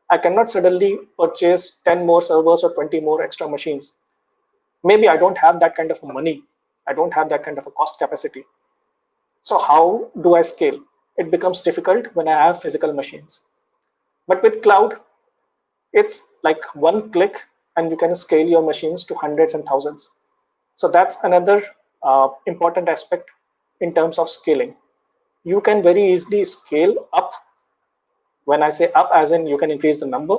[SPEAKER 2] I cannot suddenly purchase 10 more servers or 20 more extra machines. Maybe I don't have that kind of money. I don't have that kind of a cost capacity. So how do I scale? It becomes difficult when I have physical machines. But with cloud, it's like one click and you can scale your machines to hundreds and thousands. So that's another important aspect in terms of scaling. You can very easily scale up. When I say up, as in you can increase the number,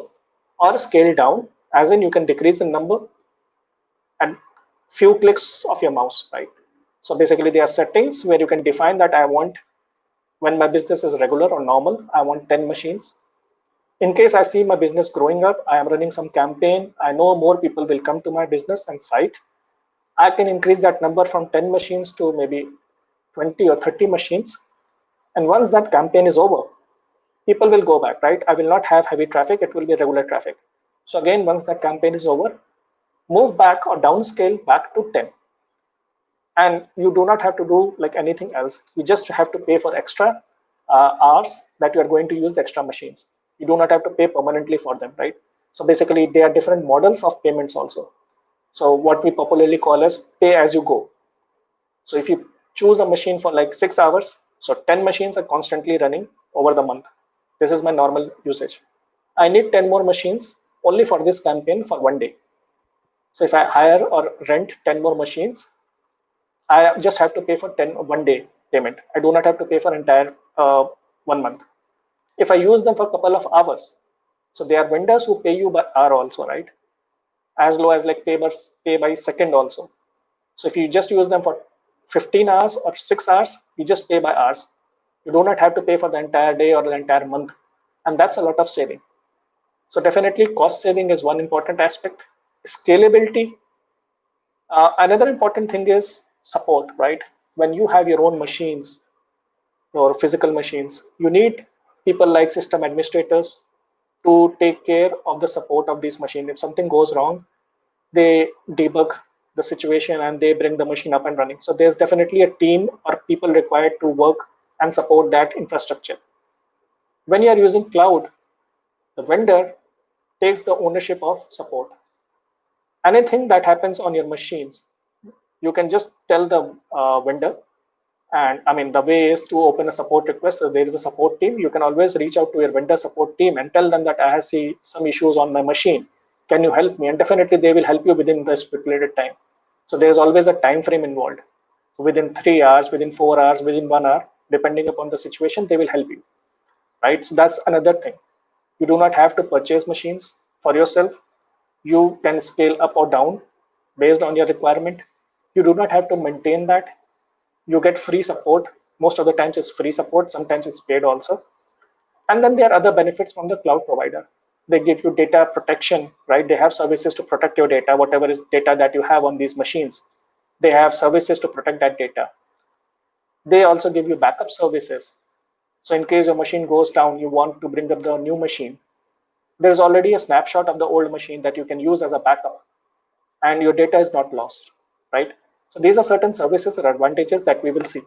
[SPEAKER 2] or scale down, as in you can decrease the number and few clicks of your mouse, right? So basically there are settings where you can define that I want, when my business is regular or normal, I want 10 machines. In case I see my business growing up, I am running some campaign, I know more people will come to my business and site, I can increase that number from 10 machines to maybe 20 or 30 machines. And once that campaign is over, people will go back, right? I will not have heavy traffic, it will be regular traffic. So again, once that campaign is over, move back or downscale back to 10. And you do not have to do like anything else. You just have to pay for extra hours that you are going to use the extra machines. You do not have to pay permanently for them, right? So basically there are different models of payments also. So what we popularly call as pay as you go. So if you choose a machine for like 6 hours, so 10 machines are constantly running over the month. This is my normal usage. I need 10 more machines only for this campaign for one day. So if I hire or rent 10 more machines, I just have to pay for 10 one day payment. I do not have to pay for entire 1 month. If I use them for a couple of hours, so they are vendors who pay you by hour also, right? As low as like pay by second also. So if you just use them for 15 hours or 6 hours, you just pay by hours. You do not have to pay for the entire day or the entire month. And that's a lot of saving. So definitely cost saving is one important aspect. Scalability. Another important thing is support, right? When you have your own machines or physical machines, you need people like system administrators to take care of the support of this machine. If something goes wrong, they debug the situation and they bring the machine up and running. So there's definitely a team or people required to work and support that infrastructure. When you are using cloud, the vendor takes the ownership of support. Anything that happens on your machines, you can just tell the vendor. And I mean, the way is to open a support request. So there is a support team. You can always reach out to your vendor support team and tell them that I see some issues on my machine. Can you help me? And definitely they will help you within the stipulated time. So there's always a time frame involved. So within 3 hours, within 4 hours, within 1 hour, depending upon the situation, they will help you, right? So that's another thing. You do not have to purchase machines for yourself. You can scale up or down based on your requirement. You do not have to maintain that. You get free support. Most of the times it's free support. Sometimes it's paid also. And then there are other benefits from the cloud provider. They give you data protection, right? They have services to protect your data, whatever is data that you have on these machines. They have services to protect that data. They also give you backup services. So in case your machine goes down, you want to bring up the new machine, there's already a snapshot of the old machine that you can use as a backup, and your data is not lost, right? So these are certain services or advantages that we will see.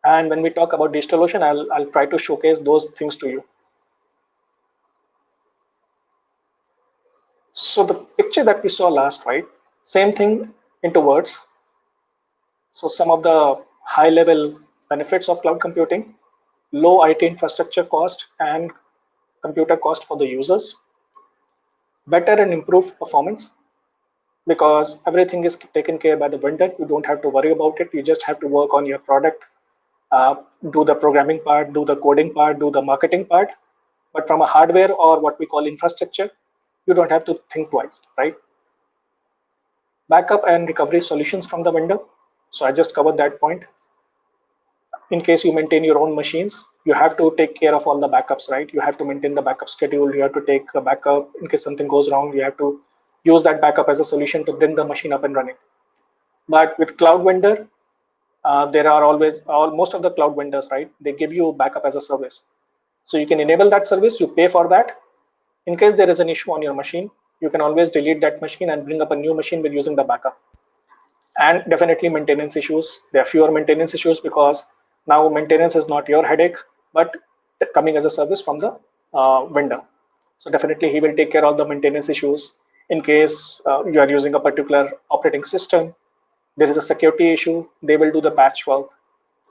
[SPEAKER 2] And when we talk about DigitalOcean, I'll try to showcase those things to you. So the picture that we saw last, right? Same thing into words. So some of the high-level benefits of cloud computing: low IT infrastructure cost and computer cost for the users, better and improved performance because everything is taken care by the vendor. You don't have to worry about it. You just have to work on your product, do the programming part, do the coding part, do the marketing part. But from a hardware or what we call infrastructure, you don't have to think twice, right? Backup and recovery solutions from the vendor. So I just covered that point. In case you maintain your own machines, you have to take care of all the backups, right? You have to maintain the backup schedule. You have to take a backup in case something goes wrong. You have to use that backup as a solution to bring the machine up and running. But with cloud vendor, there are always most of the cloud vendors, right? They give you backup as a service. So you can enable that service, you pay for that. In case there is an issue on your machine, you can always delete that machine and bring up a new machine with using the backup. And definitely maintenance issues. There are fewer maintenance issues because now maintenance is not your headache, but coming as a service from the vendor. So definitely he will take care of the maintenance issues. In case you are using a particular operating system, there is a security issue, they will do the patchwork.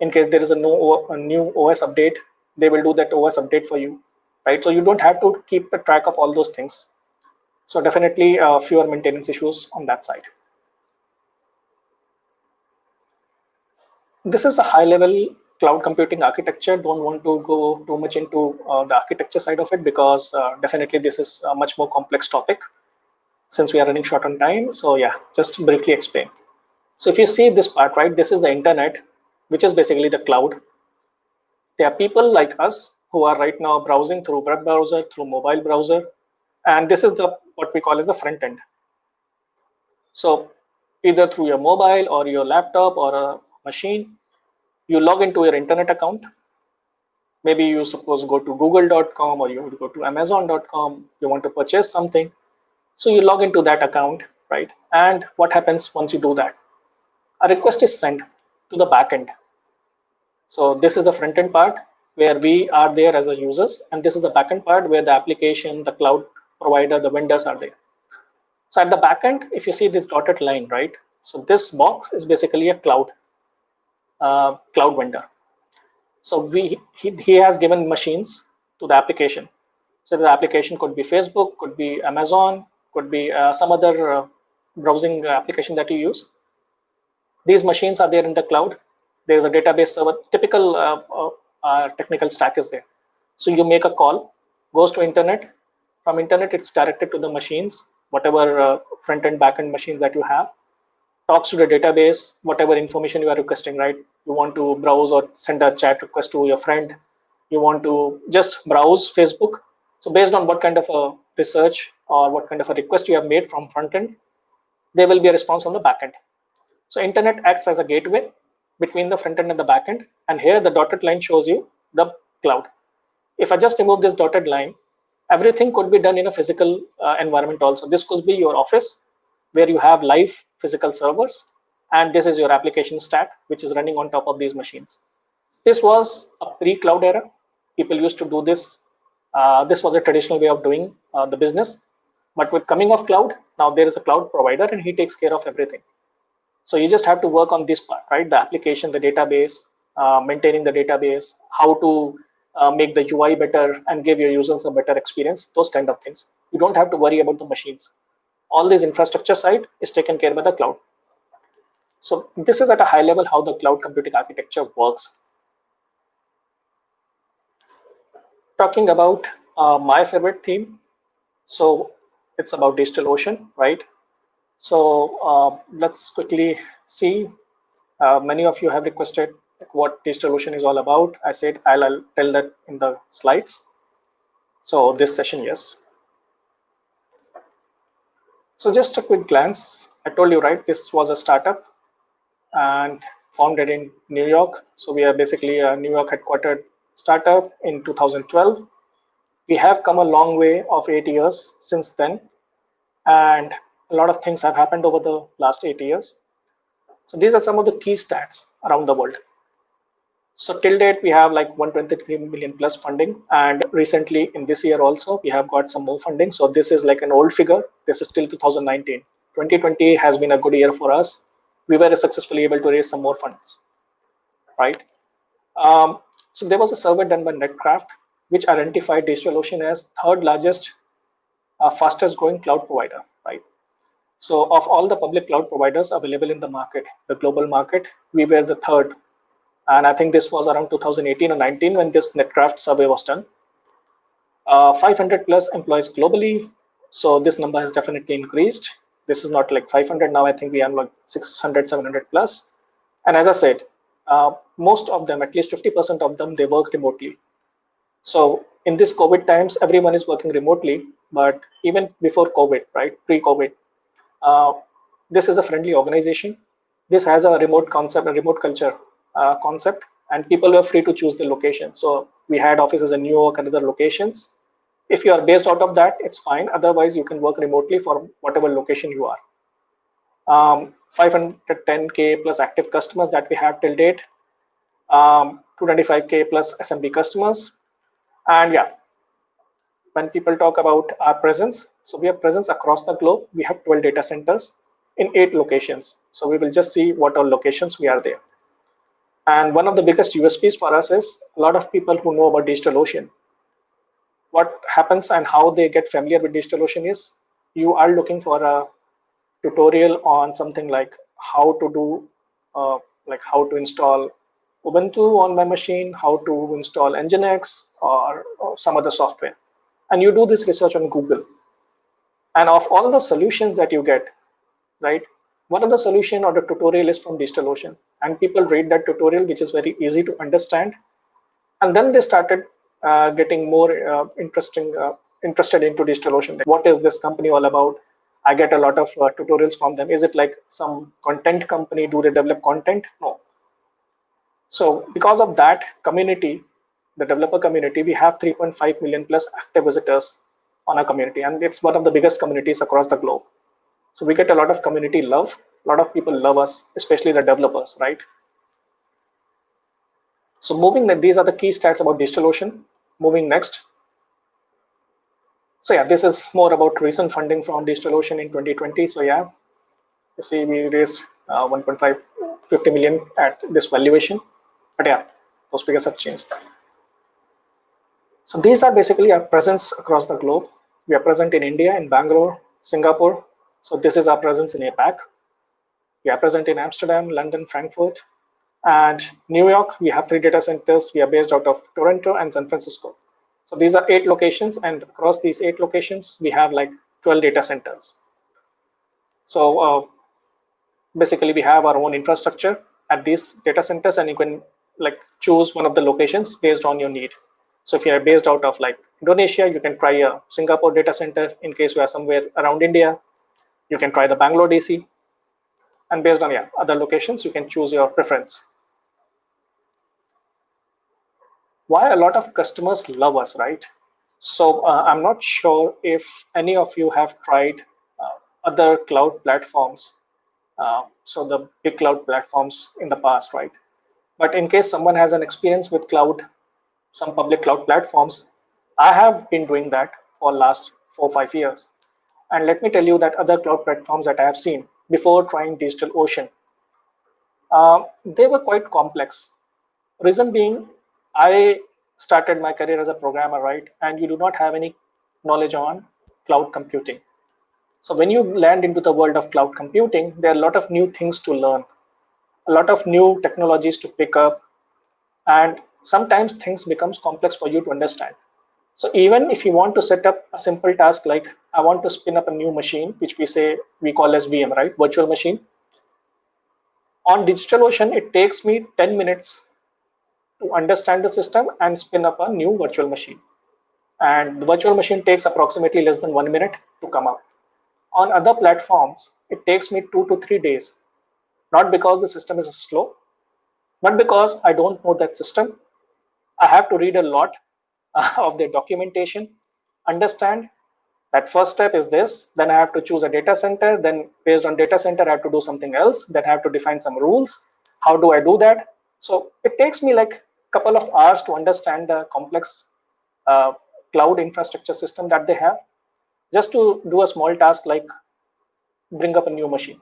[SPEAKER 2] In case there is a new OS update, they will do that OS update for you, right? So you don't have to keep a track of all those things. So definitely fewer maintenance issues on that side. This is a high-level cloud computing architecture. Don't want to go too much into the architecture side of it because definitely this is a much more complex topic since we are running short on time. So yeah, just briefly explain. So if you see this part, right, this is the internet, which is basically the cloud. There are people like us who are right now browsing through web browser, through mobile browser, and this is the what we call as the front end. So either through your mobile or your laptop or a machine, you log into your internet account. Maybe you suppose go to google.com or you go to amazon.com, you want to purchase something. So you log into that account, right? And what happens once you do that? A request is sent to the backend. So this is the front end part where we are there as a users, and this is the backend part where the application, the cloud provider, the vendors are there. So at the backend, if you see this dotted line, right? So this box is basically a cloud vendor. So he has given machines to the application. So the application could be Facebook, could be Amazon, could be some other browsing application that you use. These machines are there in the cloud. There's a database server. Typical technical stack is there. So you make a call, goes to internet. From internet, it's directed to the machines, whatever front end, back end machines that you have. Talks to the database, whatever information you are requesting, right? You want to browse or send a chat request to your friend. You want to just browse Facebook. So based on what kind of a research or what kind of a request you have made from front end, there will be a response on the back end. So internet acts as a gateway between the front end and the back end. And here the dotted line shows you the cloud. If I just remove this dotted line, everything could be done in a physical environment also. This could be your office where you have live physical servers, and this is your application stack, which is running on top of these machines. This was a pre-cloud era. People used to do this. This was a traditional way of doing the business. But with coming of cloud, now there is a cloud provider and he takes care of everything. So you just have to work on this part, right? The application, the database, maintaining the database, how to make the UI better and give your users a better experience, those kind of things. You don't have to worry about the machines. All this infrastructure side is taken care by the cloud. So this is at a high level how the cloud computing architecture works. Talking about my favorite theme. So it's about DigitalOcean, right? So let's quickly see. Many of you have requested what DigitalOcean is all about. I said I'll tell that in the slides. So this session, yes. So just a quick glance. I told you, right, this was a startup and founded in New York. So we are basically a New York headquartered startup in 2012. We have come a long way of 8 years since then. And a lot of things have happened over the last 8 years. So these are some of the key stats around the world. So till date, we have like 123 million plus funding. And recently in this year also, we have got some more funding. So this is like an old figure. This is still 2019. 2020 has been a good year for us. we were successfully able to raise some more funds, right? So there was a survey done by Netcraft, which identified DigitalOcean as third largest, fastest growing cloud provider, right? So of all the public cloud providers available in the market, the global market, we were the third. And I think this was around 2018 or 19 when this Netcraft survey was done. 500 plus employees globally. So this number has definitely increased. This is not like 500 now. I think we have like 600, 700 plus. And as I said, most of them, at least 50% of them, they work remotely. So in this COVID times, everyone is working remotely. But even before COVID, right, pre-COVID, this is a friendly organization. This has a remote concept, a remote culture concept, and people were free to choose the location. So we had offices in New York and other locations. If you are based out of that, it's fine. Otherwise, you can work remotely for whatever location you are. 510K plus active customers that we have till date. 225K plus SMB customers. And yeah, when people talk about our presence, so we have presence across the globe. We have 12 data centers in 8 locations. So we will just see what all locations we are there. And one of the biggest USPs for us is a lot of people who know about DigitalOcean. What happens and how they get familiar with DigitalOcean is you are looking for a tutorial on something like how to do, like how to install Ubuntu on my machine, how to install Nginx or some other software. And you do this research on Google. And of all the solutions that you get, right, one of the solution or the tutorial is from DigitalOcean. And people read that tutorial, which is very easy to understand. And then they started getting more interested into DigitalOcean. Like, what is this company all about? I get a lot of tutorials from them. Is it like some content company? Do they develop content? No. So because of that community, the developer community, we have 3.5 million plus active visitors on our community. And it's one of the biggest communities across the globe. So we get a lot of community love. A lot of people love us, especially the developers, right? So these are the key stats about DigitalOcean. Moving next. So yeah, this is more about recent funding from DigitalOcean in 2020. So yeah, you see we raised 1.50 million at this valuation. But yeah, those figures have changed. So these are basically our presence across the globe. We are present in India, in Bangalore, Singapore. So this is our presence in APAC. We are present in Amsterdam, London, Frankfurt, and New York. We have 3 data centers. We are based out of Toronto and San Francisco. So these are 8 locations, and across these 8 locations, we have like 12 data centers. So basically, we have our own infrastructure at these data centers, and you can like choose one of the locations based on your need. So if you are based out of like Indonesia, you can try a Singapore data center. In case you are somewhere around India, you can try the Bangalore DC. And based on other locations, you can choose your preference. Why a lot of customers love us, right? So I'm not sure if any of you have tried other cloud platforms. So the big cloud platforms in the past, right? But in case someone has an experience with cloud, some public cloud platforms, I have been doing that for last 4 or 5 years. And let me tell you that other cloud platforms that I have seen before trying DigitalOcean, they were quite complex. Reason being, I started my career as a programmer, right? And you do not have any knowledge on cloud computing. So when you land into the world of cloud computing, there are a lot of new things to learn, a lot of new technologies to pick up, and sometimes things becomes complex for you to understand. So even if you want to set up a simple task like I want to spin up a new machine, which we call as VM, right? Virtual machine. On DigitalOcean, it takes me 10 minutes to understand the system and spin up a new virtual machine. And the virtual machine takes approximately less than 1 minute to come up. On other platforms, it takes me 2 to 3 days. Not because the system is slow, but because I don't know that system. I have to read a lot of their documentation, understand that first step is this, then I have to choose a data center, then based on data center, I have to do something else, then I have to define some rules. How do I do that? So it takes me like a couple of hours to understand the complex cloud infrastructure system that they have, just to do a small task like bring up a new machine.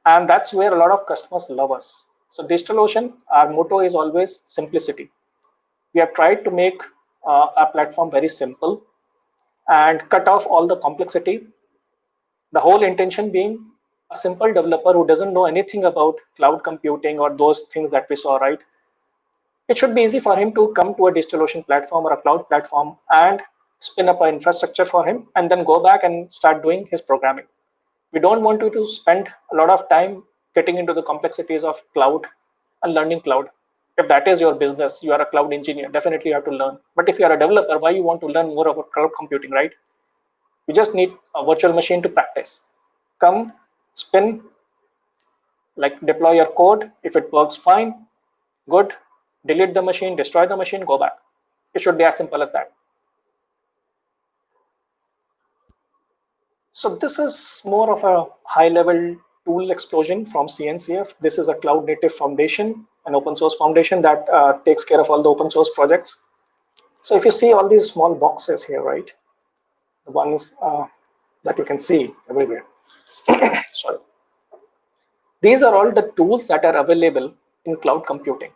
[SPEAKER 2] And that's where a lot of customers love us. So DigitalOcean, our motto is always simplicity. We have tried to make our platform very simple and cut off all the complexity. The whole intention being a simple developer who doesn't know anything about cloud computing or those things that we saw, right? It should be easy for him to come to a DigitalOcean platform or a cloud platform and spin up an infrastructure for him and then go back and start doing his programming. We don't want you to spend a lot of time getting into the complexities of cloud and learning cloud. If that is your business, you are a cloud engineer, definitely you have to learn. But if you are a developer, why you want to learn more about cloud computing, right? You just need a virtual machine to practice. Come, spin, like deploy your code. If it works fine, good. Delete the machine, destroy the machine, go back. It should be as simple as that. So this is more of a high-level tool explosion from CNCF. This is a cloud native foundation, an open source foundation that takes care of all the open source projects. So if you see all these small boxes here, right? The ones that you can see everywhere. Sorry. These are all the tools that are available in cloud computing.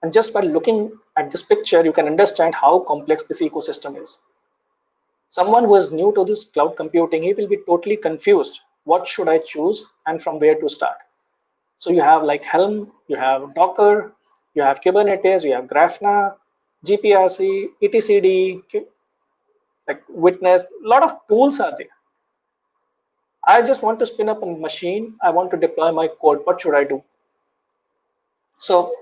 [SPEAKER 2] And just by looking at this picture, you can understand how complex this ecosystem is. Someone who is new to this cloud computing, he will be totally confused. What should I choose and from where to start? So you have like Helm, you have Docker, you have Kubernetes, you have Grafana, GPRC, etcd, like Witness, a lot of tools are there. I just want to spin up a machine. I want to deploy my code. What should I do? So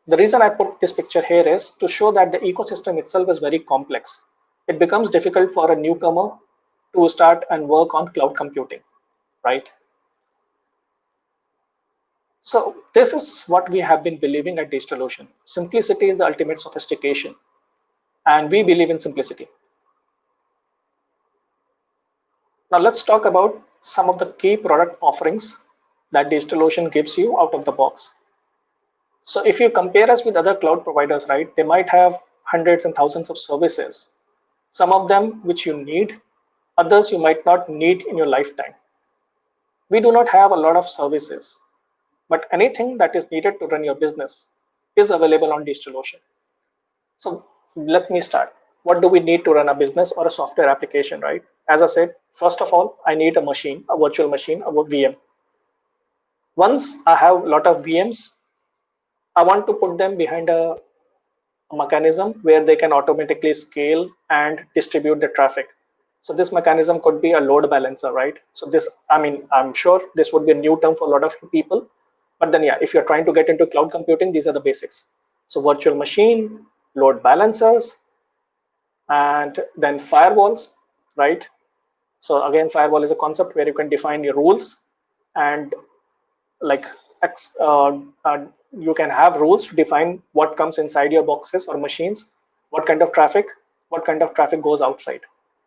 [SPEAKER 2] the reason I put this picture here is to show that the ecosystem itself is very complex. It becomes difficult for a newcomer to start and work on cloud computing, right? So this is what we have been believing at DigitalOcean. Simplicity is the ultimate sophistication, and we believe in simplicity. Now let's talk about some of the key product offerings that DigitalOcean gives you out of the box. So if you compare us with other cloud providers, right, they might have hundreds and thousands of services. Some of them which you need, others you might not need in your lifetime. We do not have a lot of services, but anything that is needed to run your business is available on DigitalOcean. So let me start. What do we need to run a business or a software application, right? As I said, first of all, I need a machine, a virtual machine, a VM. Once I have a lot of VMs, I want to put them behind a mechanism where they can automatically scale and distribute the traffic. So this mechanism could be a load balancer, right? So this, I mean, I'm sure this would be a new term for a lot of people, but then yeah, if you're trying to get into cloud computing, these are the basics. So virtual machine, load balancers, and then firewalls, right? So again, firewall is a concept where you can define your rules and like you can have rules to define what comes inside your boxes or machines, what kind of traffic goes outside,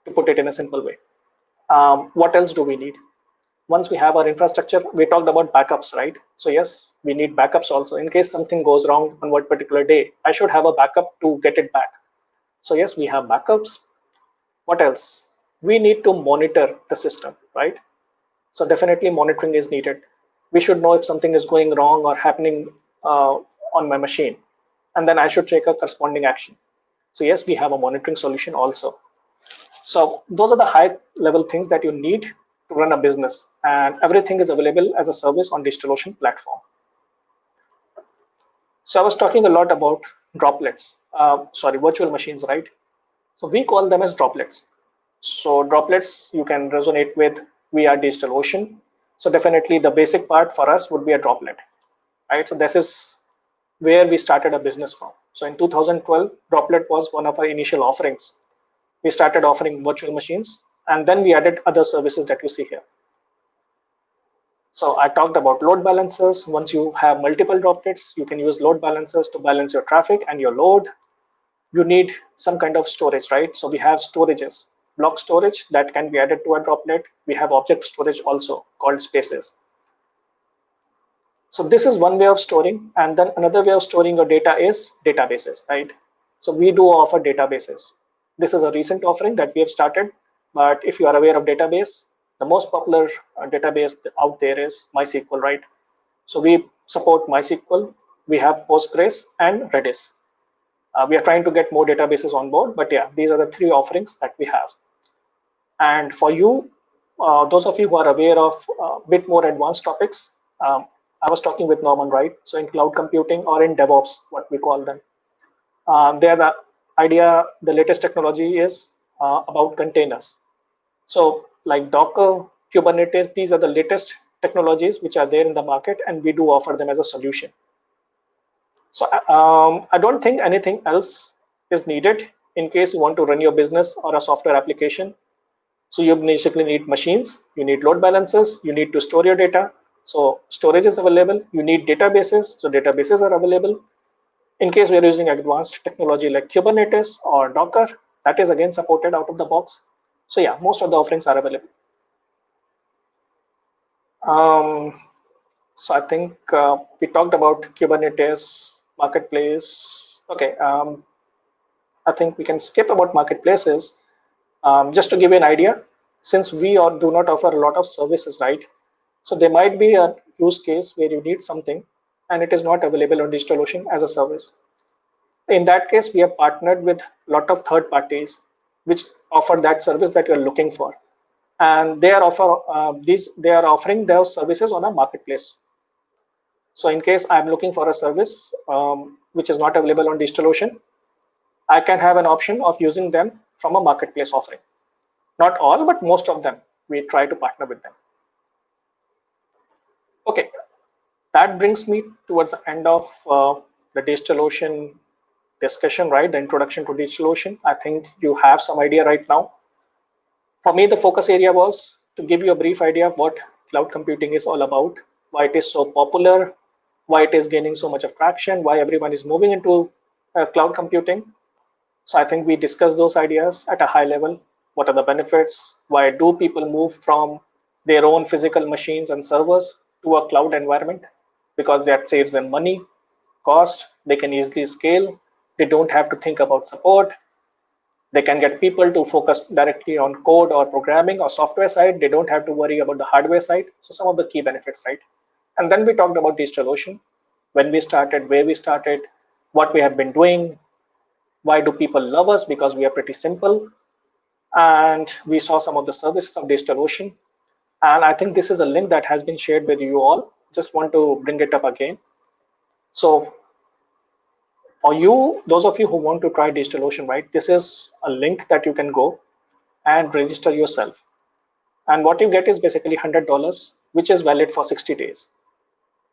[SPEAKER 2] to put it in a simple way. What else do we need? Once we have our infrastructure, we talked about backups, right? So yes, we need backups also. In case something goes wrong on one particular day, I should have a backup to get it back. So yes, we have backups. What else? We need to monitor the system, right? So definitely monitoring is needed. We should know if something is going wrong or happening on my machine, and then I should take a corresponding action. So yes, we have a monitoring solution also. So those are the high level things that you need to run a business, and everything is available as a service on DigitalOcean platform. So I was talking a lot about droplets, virtual machines, right? So we call them as droplets. So droplets you can resonate with via DigitalOcean. So definitely the basic part for us would be a droplet, right? So this is where we started a business from. So in 2012, droplet was one of our initial offerings. We started offering virtual machines, and then we added other services that you see here. So I talked about load balancers. Once you have multiple droplets, you can use load balancers to balance your traffic and your load. You need some kind of storage, right? So we have storages, block storage that can be added to a droplet. We have object storage also called spaces. So this is one way of storing, and then another way of storing your data is databases, right? So we do offer databases. This is a recent offering that we have started, but if you are aware of database, the most popular database out there is MySQL, right? So we support MySQL, we have Postgres and Redis. We are trying to get more databases on board, but yeah, these are the 3 offerings that we have. And for you, those of you who are aware of a bit more advanced topics, I was talking with Norman, right? So in cloud computing or in DevOps, what we call them, there the idea, the latest technology is about containers. So like Docker, Kubernetes, these are the latest technologies which are there in the market, and we do offer them as a solution. So I don't think anything else is needed in case you want to run your business or a software application. So you basically need machines, you need load balancers, you need to store your data. So storage is available. You need databases, so databases are available. In case we are using advanced technology like Kubernetes or Docker, that is again supported out of the box. So yeah, most of the offerings are available. So I think we talked about Kubernetes, marketplace. Okay, I think we can skip about marketplaces. Just to give you an idea, since we do not offer a lot of services, right? So there might be a use case where you need something and it is not available on DigitalOcean as a service. In that case, we have partnered with a lot of third parties which offer that service that you're looking for. And they are offering those services on a marketplace. So in case I'm looking for a service which is not available on DigitalOcean, I can have an option of using them from a marketplace offering. Not all, but most of them, we try to partner with them. Okay, that brings me towards the end of the DigitalOcean discussion, right? The introduction to DigitalOcean. I think you have some idea right now. For me, the focus area was to give you a brief idea of what cloud computing is all about, why it is so popular, why it is gaining so much of traction, why everyone is moving into cloud computing. So I think we discussed those ideas at a high level. What are the benefits? Why do people move from their own physical machines and servers to a cloud environment? Because that saves them money, cost, they can easily scale, they don't have to think about support, they can get people to focus directly on code or programming or software side, they don't have to worry about the hardware side. So some of the key benefits, right? And then we talked about DigitalOcean, when we started, where we started, what we have been doing, why do people love us? Because we are pretty simple. And we saw some of the services of DigitalOcean. And I think this is a link that has been shared with you all. Just want to bring it up again. So for you, those of you who want to try DigitalOcean, right, this is a link that you can go and register yourself. And what you get is basically $100, which is valid for 60 days.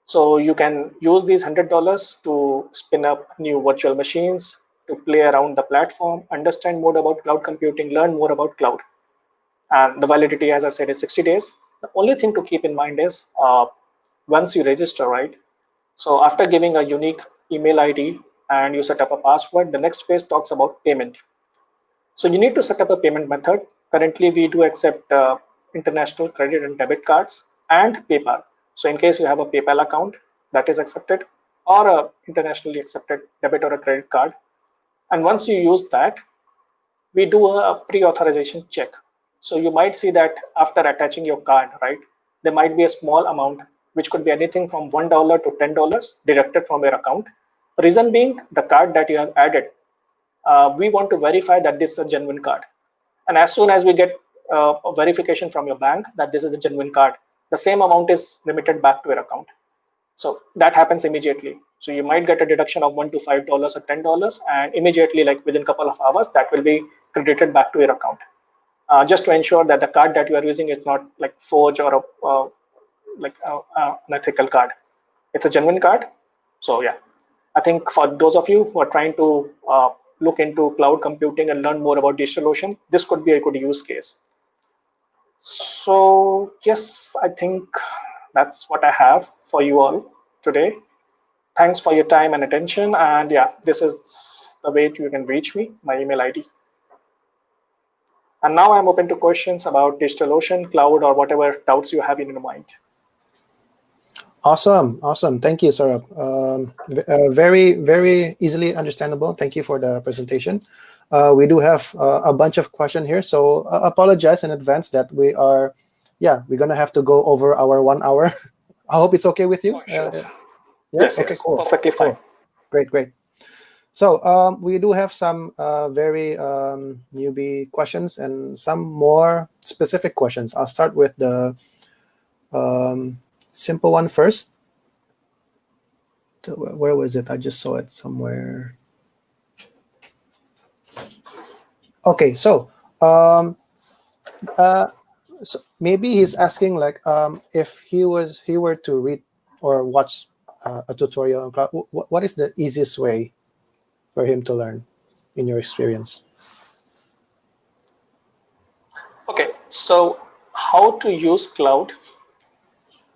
[SPEAKER 2] So you can use these $100 to spin up new virtual machines, to play around the platform, understand more about cloud computing, learn more about cloud. And the validity, as I said, is 60 days. The only thing to keep in mind is once you register, right? So after giving a unique email ID and you set up a password, the next phase talks about payment. So you need to set up a payment method. Currently, we do accept international credit and debit cards and PayPal. So in case you have a PayPal account, that is accepted, or a internationally accepted debit or a credit card. And once you use that, we do a pre-authorization check. So you might see that after attaching your card, right, there might be a small amount, which could be anything from $1 to $10 deducted from your account. Reason being, the card that you have added, we want to verify that this is a genuine card. And as soon as we get a verification from your bank that this is a genuine card, the same amount is remitted back to your account. So that happens immediately. So you might get a deduction of $1 to $5 or $10, and immediately, like within a couple of hours, that will be credited back to your account. Just to ensure that the card that you are using is not like forged or an ethical card. It's a genuine card. So yeah, I think for those of you who are trying to look into cloud computing and learn more about DigitalOcean, this could be a good use case. So yes, I think that's what I have for you all today. Thanks for your time and attention. And yeah, this is the way you can reach me, my email ID. And now I'm open to questions about DigitalOcean, cloud, or whatever doubts you have in your mind.
[SPEAKER 1] Awesome. Thank you, Saurabh. Very, very easily understandable. Thank you for the presentation. We do have a bunch of questions here, so apologize in advance that we are yeah, we're gonna have to go over our 1 hour. I hope it's okay with you.
[SPEAKER 2] Sure.
[SPEAKER 1] Yeah.
[SPEAKER 2] Yes,
[SPEAKER 1] Okay.
[SPEAKER 2] yes,
[SPEAKER 1] Cool.
[SPEAKER 2] perfectly fine.
[SPEAKER 1] Cool. Great. So we do have some very newbie questions and some more specific questions. I'll start with the simple one first. Where was it? I just saw it somewhere. Okay, so maybe he's asking like if he were to read or watch a tutorial on cloud, what is the easiest way for him to learn in your experience?
[SPEAKER 2] Okay, so how to use cloud?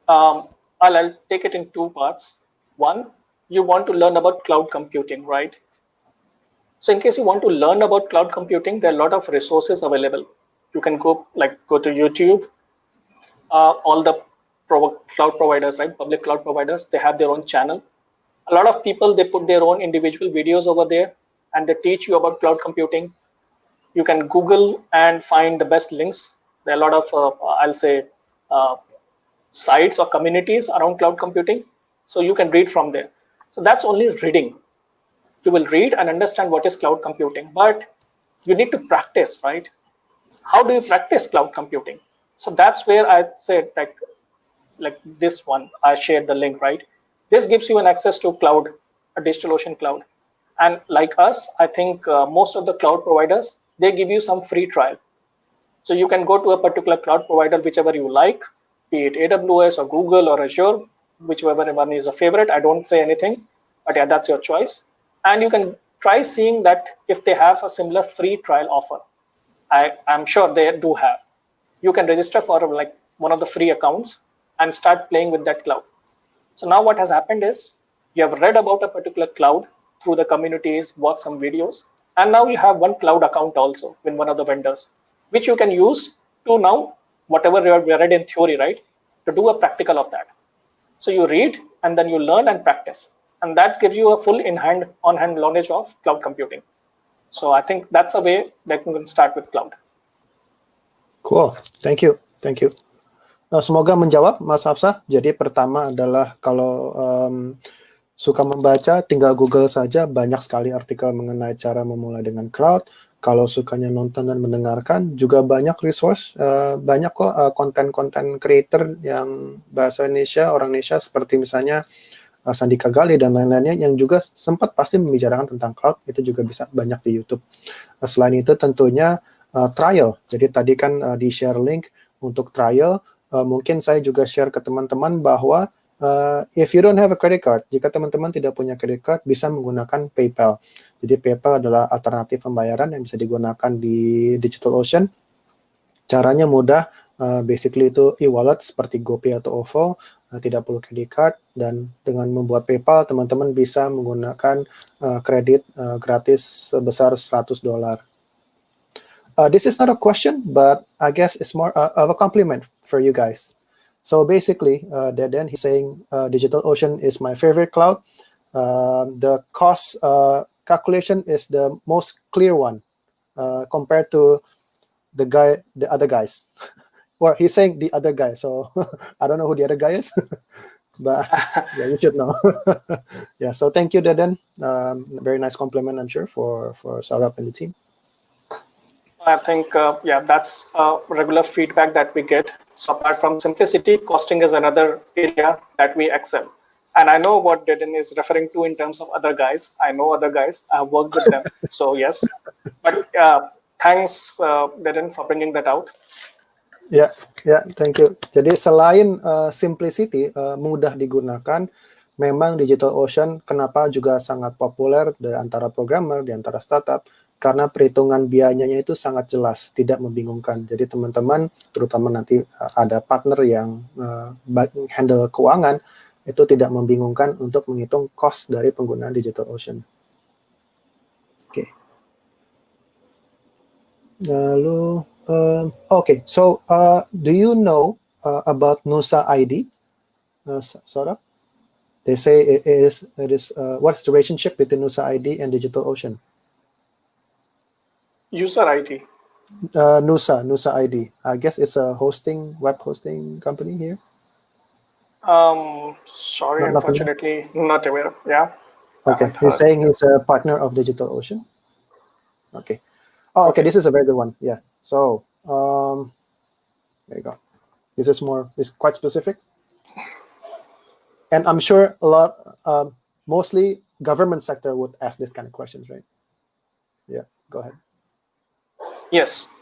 [SPEAKER 2] I'll take it in two parts. One, you want to learn about cloud computing, right? So in case you want to learn about cloud computing, there are a lot of resources available. You can go to YouTube. All the cloud providers, right? Public cloud providers, they have their own channel. A lot of people, they put their own individual videos over there and they teach you about cloud computing. You can Google and find the best links. There are a lot of, I'll say, sites or communities around cloud computing. So you can read from there. So that's only reading. You will read and understand what is cloud computing, but you need to practice, right? How do you practice cloud computing? So that's where I said like this one, I shared the link, right? This gives you an access to cloud, a DigitalOcean cloud. And like us, I think most of the cloud providers, they give you some free trial. So you can go to a particular cloud provider, whichever you like, be it AWS or Google or Azure, whichever one is a favorite. I don't say anything, but yeah, that's your choice. And you can try seeing that if they have a similar free trial offer. I'm sure they do have. You can register for like one of the free accounts and start playing with that cloud. So now what has happened is you have read about a particular cloud through the communities, watched some videos, and now you have one cloud account also with one of the vendors, which you can use to now, whatever you have read in theory, right, to do a practical of that. So you read and then you learn and practice. And that gives you a full on-hand knowledge of cloud computing. So I think that's a way that you can start with cloud.
[SPEAKER 1] Cool, thank you. Semoga menjawab, Mas Hafsah. Jadi pertama adalah kalau suka membaca, tinggal Google saja, banyak sekali artikel mengenai cara memulai dengan cloud. Kalau sukanya nonton dan mendengarkan, juga banyak resource, banyak kok konten-konten creator yang bahasa Indonesia, orang Indonesia seperti misalnya Sandika Gali dan lain-lainnya yang juga sempat pasti membicarakan tentang cloud, itu juga bisa banyak di YouTube. Selain itu tentunya trial. Jadi tadi kan di-share link untuk trial. Mungkin saya juga share ke teman-teman bahwa if you don't have a credit card, jika teman-teman tidak punya credit card, bisa menggunakan PayPal. Jadi PayPal adalah alternatif pembayaran yang bisa digunakan di DigitalOcean. Caranya mudah, basically itu e-wallet seperti GoPay atau OVO, tidak perlu credit card, dan dengan membuat PayPal, teman-teman bisa menggunakan kredit gratis sebesar $100. This is not a question, but I guess it's more of a compliment for you guys. So basically, then he's saying DigitalOcean is my favorite cloud. The cost calculation is the most clear one compared to the other guys. Well, he's saying the other guy, so I don't know who the other guy is, but yeah, you should know. Yeah, so thank you, Deden. Very nice compliment, I'm sure, for Saurabh and the team.
[SPEAKER 2] I think, yeah, that's regular feedback that we get. So apart from simplicity, costing is another area that we excel. And I know what Deden is referring to in terms of other guys. I know other guys. I have worked with them. So yes, but thanks, Deden, for bringing that out.
[SPEAKER 1] Ya, thank you. Jadi selain simplicity, mudah digunakan, memang DigitalOcean kenapa juga sangat populer di antara programmer, di antara startup, karena perhitungan biayanya itu sangat jelas, tidak membingungkan. Jadi teman-teman, terutama nanti ada partner yang handle keuangan, itu tidak membingungkan untuk menghitung cost dari penggunaan DigitalOcean. Oke. Lalu, okay, so do you know about Nusa ID, Saurabh? They say it is what's the relationship between Nusa ID and DigitalOcean?
[SPEAKER 2] User ID.
[SPEAKER 1] Nusa ID. I guess it's a web hosting company here.
[SPEAKER 2] Sorry,
[SPEAKER 1] Not familiar?
[SPEAKER 2] unfortunately, not aware. Yeah,
[SPEAKER 1] Okay,
[SPEAKER 2] haven't
[SPEAKER 1] he's
[SPEAKER 2] heard.
[SPEAKER 1] saying he's a partner of DigitalOcean. Okay. Oh, okay.
[SPEAKER 2] Okay.
[SPEAKER 1] This is a very good one. Yeah. So, there you go. This is quite specific, and I'm sure mostly government sector would ask this kind of questions, right? Yeah. Go ahead.
[SPEAKER 2] Yes.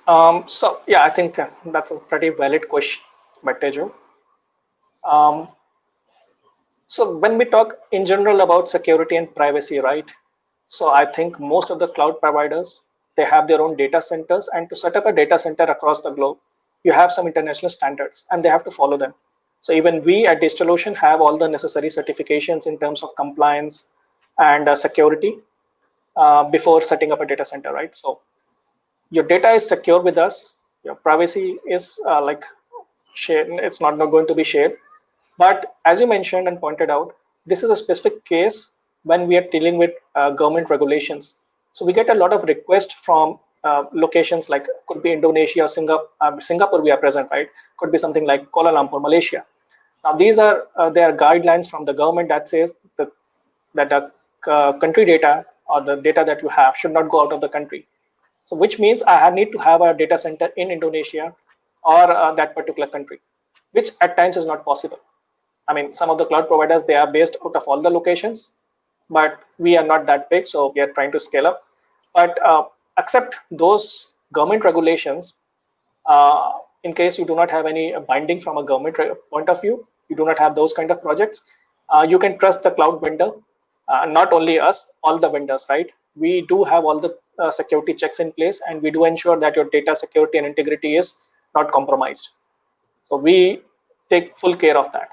[SPEAKER 2] So yeah, I think that's a pretty valid question by Tejo. Um, so when we talk in general about security and privacy, right? So I think most of the cloud providers, they have their own data centers, and to set up a data center across the globe, you have some international standards, and they have to follow them. So even we at DigitalOcean have all the necessary certifications in terms of compliance and security before setting up a data center, right? So your data is secure with us. Your privacy is like shared. It's not going to be shared. But as you mentioned and pointed out, this is a specific case when we are dealing with government regulations. So we get a lot of requests from locations like could be Indonesia, Singapore. We are present, right? Could be something like Kuala Lumpur, Malaysia. Now these are there are guidelines from the government that says that the country data or the data that you have should not go out of the country. So which means I need to have a data center in Indonesia or that particular country, which at times is not possible. I mean, some of the cloud providers, they are based out of all the locations, but we are not that big, so we are trying to scale up. But accept those government regulations, in case you do not have any binding from a government point of view, you do not have those kind of projects, you can trust the cloud vendor, not only us, all the vendors, right? We do have all the security checks in place, and we do ensure that your data security and integrity is not compromised. So we take full care of that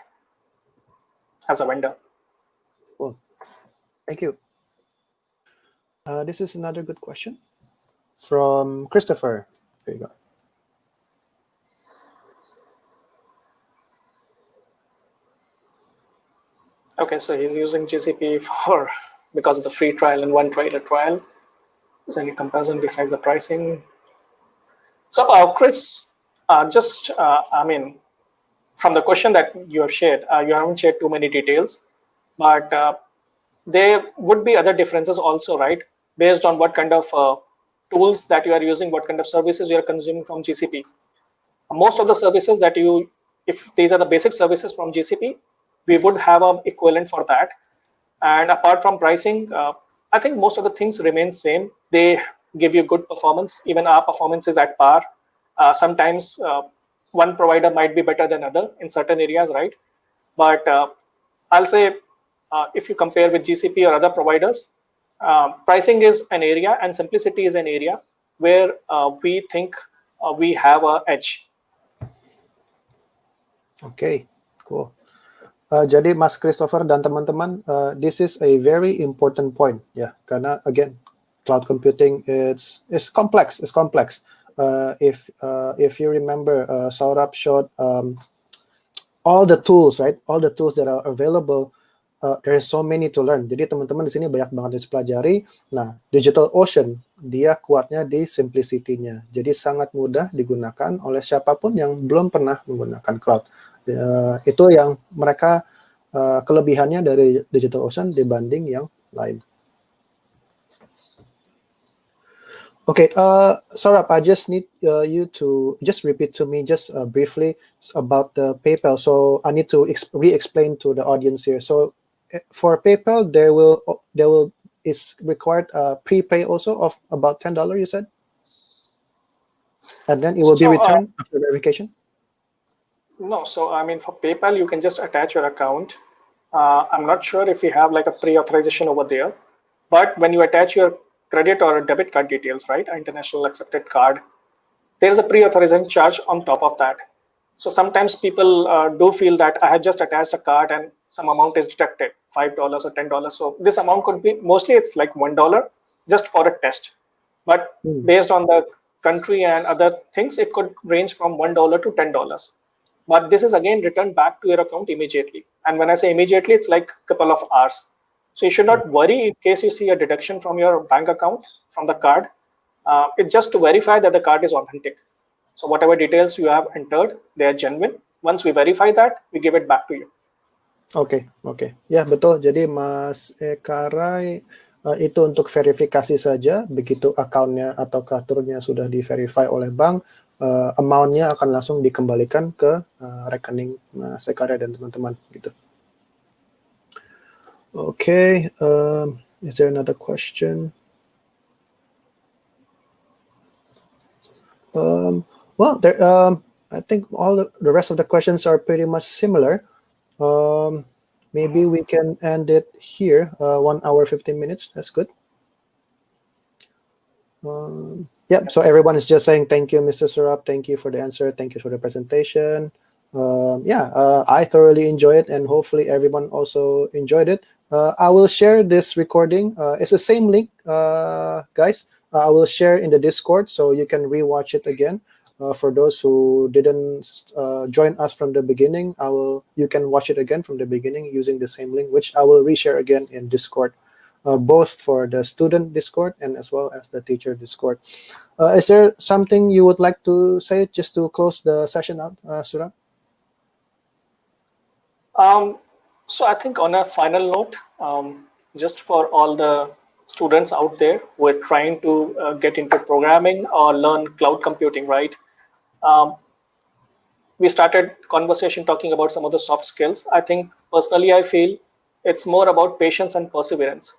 [SPEAKER 2] as a vendor.
[SPEAKER 1] Cool. Thank you. This is another good question from Christopher. There you go.
[SPEAKER 2] Okay, so he's using GCP for because of the free trial and one trader trial. Is any comparison besides the pricing? So, Chris, I mean, from the question that you have shared, you haven't shared too many details, but there would be other differences also, right? Based on what kind of tools that you are using, what kind of services you are consuming from GCP. Most of the services that you, if these are the basic services from GCP, we would have an equivalent for that. And apart from pricing, I think most of the things remain same. They give you good performance. Even our performance is at par. Sometimes one provider might be better than other in certain areas, right? But I'll say if you compare with GCP or other providers, pricing is an area and simplicity is an area where we think we have an edge.
[SPEAKER 1] Okay, cool. Jadi Mas Christopher dan teman-teman, this is a very important point, ya. Karena again, cloud computing is complex. It's complex. If you remember, Saurabh showed all the tools, right? All the tools that are available. There is so many to learn. Jadi teman-teman di sini banyak banget yang dipelajari. Nah, DigitalOcean dia kuatnya di simplicity-nya. Jadi sangat mudah digunakan oleh siapapun yang belum pernah menggunakan cloud. Itu yang mereka kelebihannya dari DigitalOcean dibanding yang lain. Okay, Saurabh, I just need you to just repeat to me just briefly about the PayPal. So I need to re-explain to the audience here. So for PayPal, there will is required prepay also of about $10. You said, and then it will be returned after verification.
[SPEAKER 2] No, so I mean, for PayPal, you can just attach your account. I'm not sure if you have like a pre-authorization over there, but when you attach your credit or debit card details, right, international accepted card, there's a pre-authorization charge on top of that. So sometimes people do feel that I have just attached a card and some amount is deducted, $5 or $10. So this amount could be, mostly it's like $1 just for a test. But based on the country and other things, it could range from $1 to $10. But this is again returned back to your account immediately. And when I say immediately, it's like a couple of hours. So you should not worry in case you see a deduction from your bank account, from the card. It's just to verify that the card is authentic. So whatever details you have entered, they are genuine. Once we verify that, we give it back to you.
[SPEAKER 1] Oke. Ya, betul. Jadi Mas Ekarai, itu untuk verifikasi saja. Begitu akunnya atau kartunya sudah di-verify oleh bank, amount-nya akan langsung dikembalikan ke rekening Mas Ekarai dan teman-teman gitu. Okay, is there another question? Well, I think all the rest of the questions are pretty much similar. Maybe we can end it here. 1 hour 15 minutes. That's good. Yeah. So everyone is just saying thank you, Mr. Saurabh. Thank you for the answer. Thank you for the presentation. I thoroughly enjoyed it, and hopefully everyone also enjoyed it. I will share this recording. It's the same link, guys. I will share in the Discord, so you can rewatch it again. For those who didn't join us from the beginning, you can watch it again from the beginning using the same link, which I will reshare again in Discord, both for the student Discord and as well as the teacher Discord. Is there something you would like to say just to close the session out, Saurabh?
[SPEAKER 2] So I think on a final note, just for all the students out there who are trying to get into programming or learn cloud computing, right? We started conversation talking about some of the soft skills. I think personally, I feel it's more about patience and perseverance.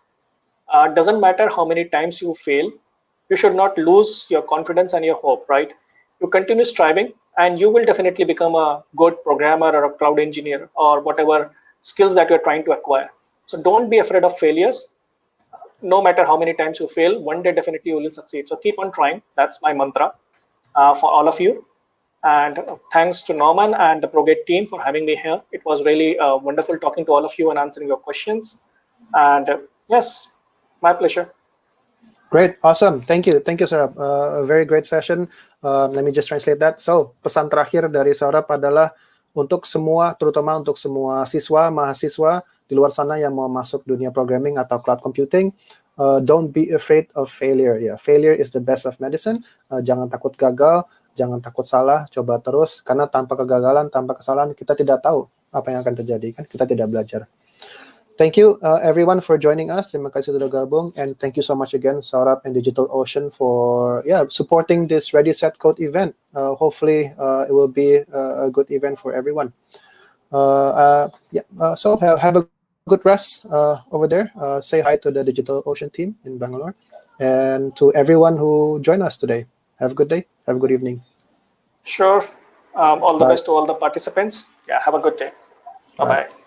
[SPEAKER 2] Doesn't matter how many times you fail, you should not lose your confidence and your hope, right? You continue striving and you will definitely become a good programmer or a cloud engineer or whatever skills that you're trying to acquire. So don't be afraid of failures. No matter how many times you fail, one day definitely you will succeed. So keep on trying. That's my mantra for all of you. And thanks to Norman and the Progate team for having me here. It was really wonderful talking to all of you and answering your questions. And yes, my pleasure.
[SPEAKER 1] Great, awesome. Thank you, Saurabh. A very great session. Let me just translate that. So, pesan terakhir dari Saurabh adalah untuk semua, terutama untuk semua siswa, mahasiswa di luar sana yang mau masuk dunia programming atau cloud computing, don't be afraid of failure. Yeah, failure is the best of medicine. Jangan takut gagal, jangan takut salah, coba terus. Karena tanpa kegagalan, tanpa kesalahan, kita tidak tahu apa yang akan terjadi. Kan kita tidak belajar. Thank you, everyone, for joining us. Terima kasih sudah gabung, and thank you so much again, Saurabh and DigitalOcean, for supporting this Ready Set Code event. Hopefully, it will be a good event for everyone. So have a good rest over there. Say hi to the DigitalOcean team in Bangalore, and to everyone who joined us today. Have a good day. Have a good evening.
[SPEAKER 2] Sure. All the best to all the participants. Yeah. Have a good day. Bye-bye.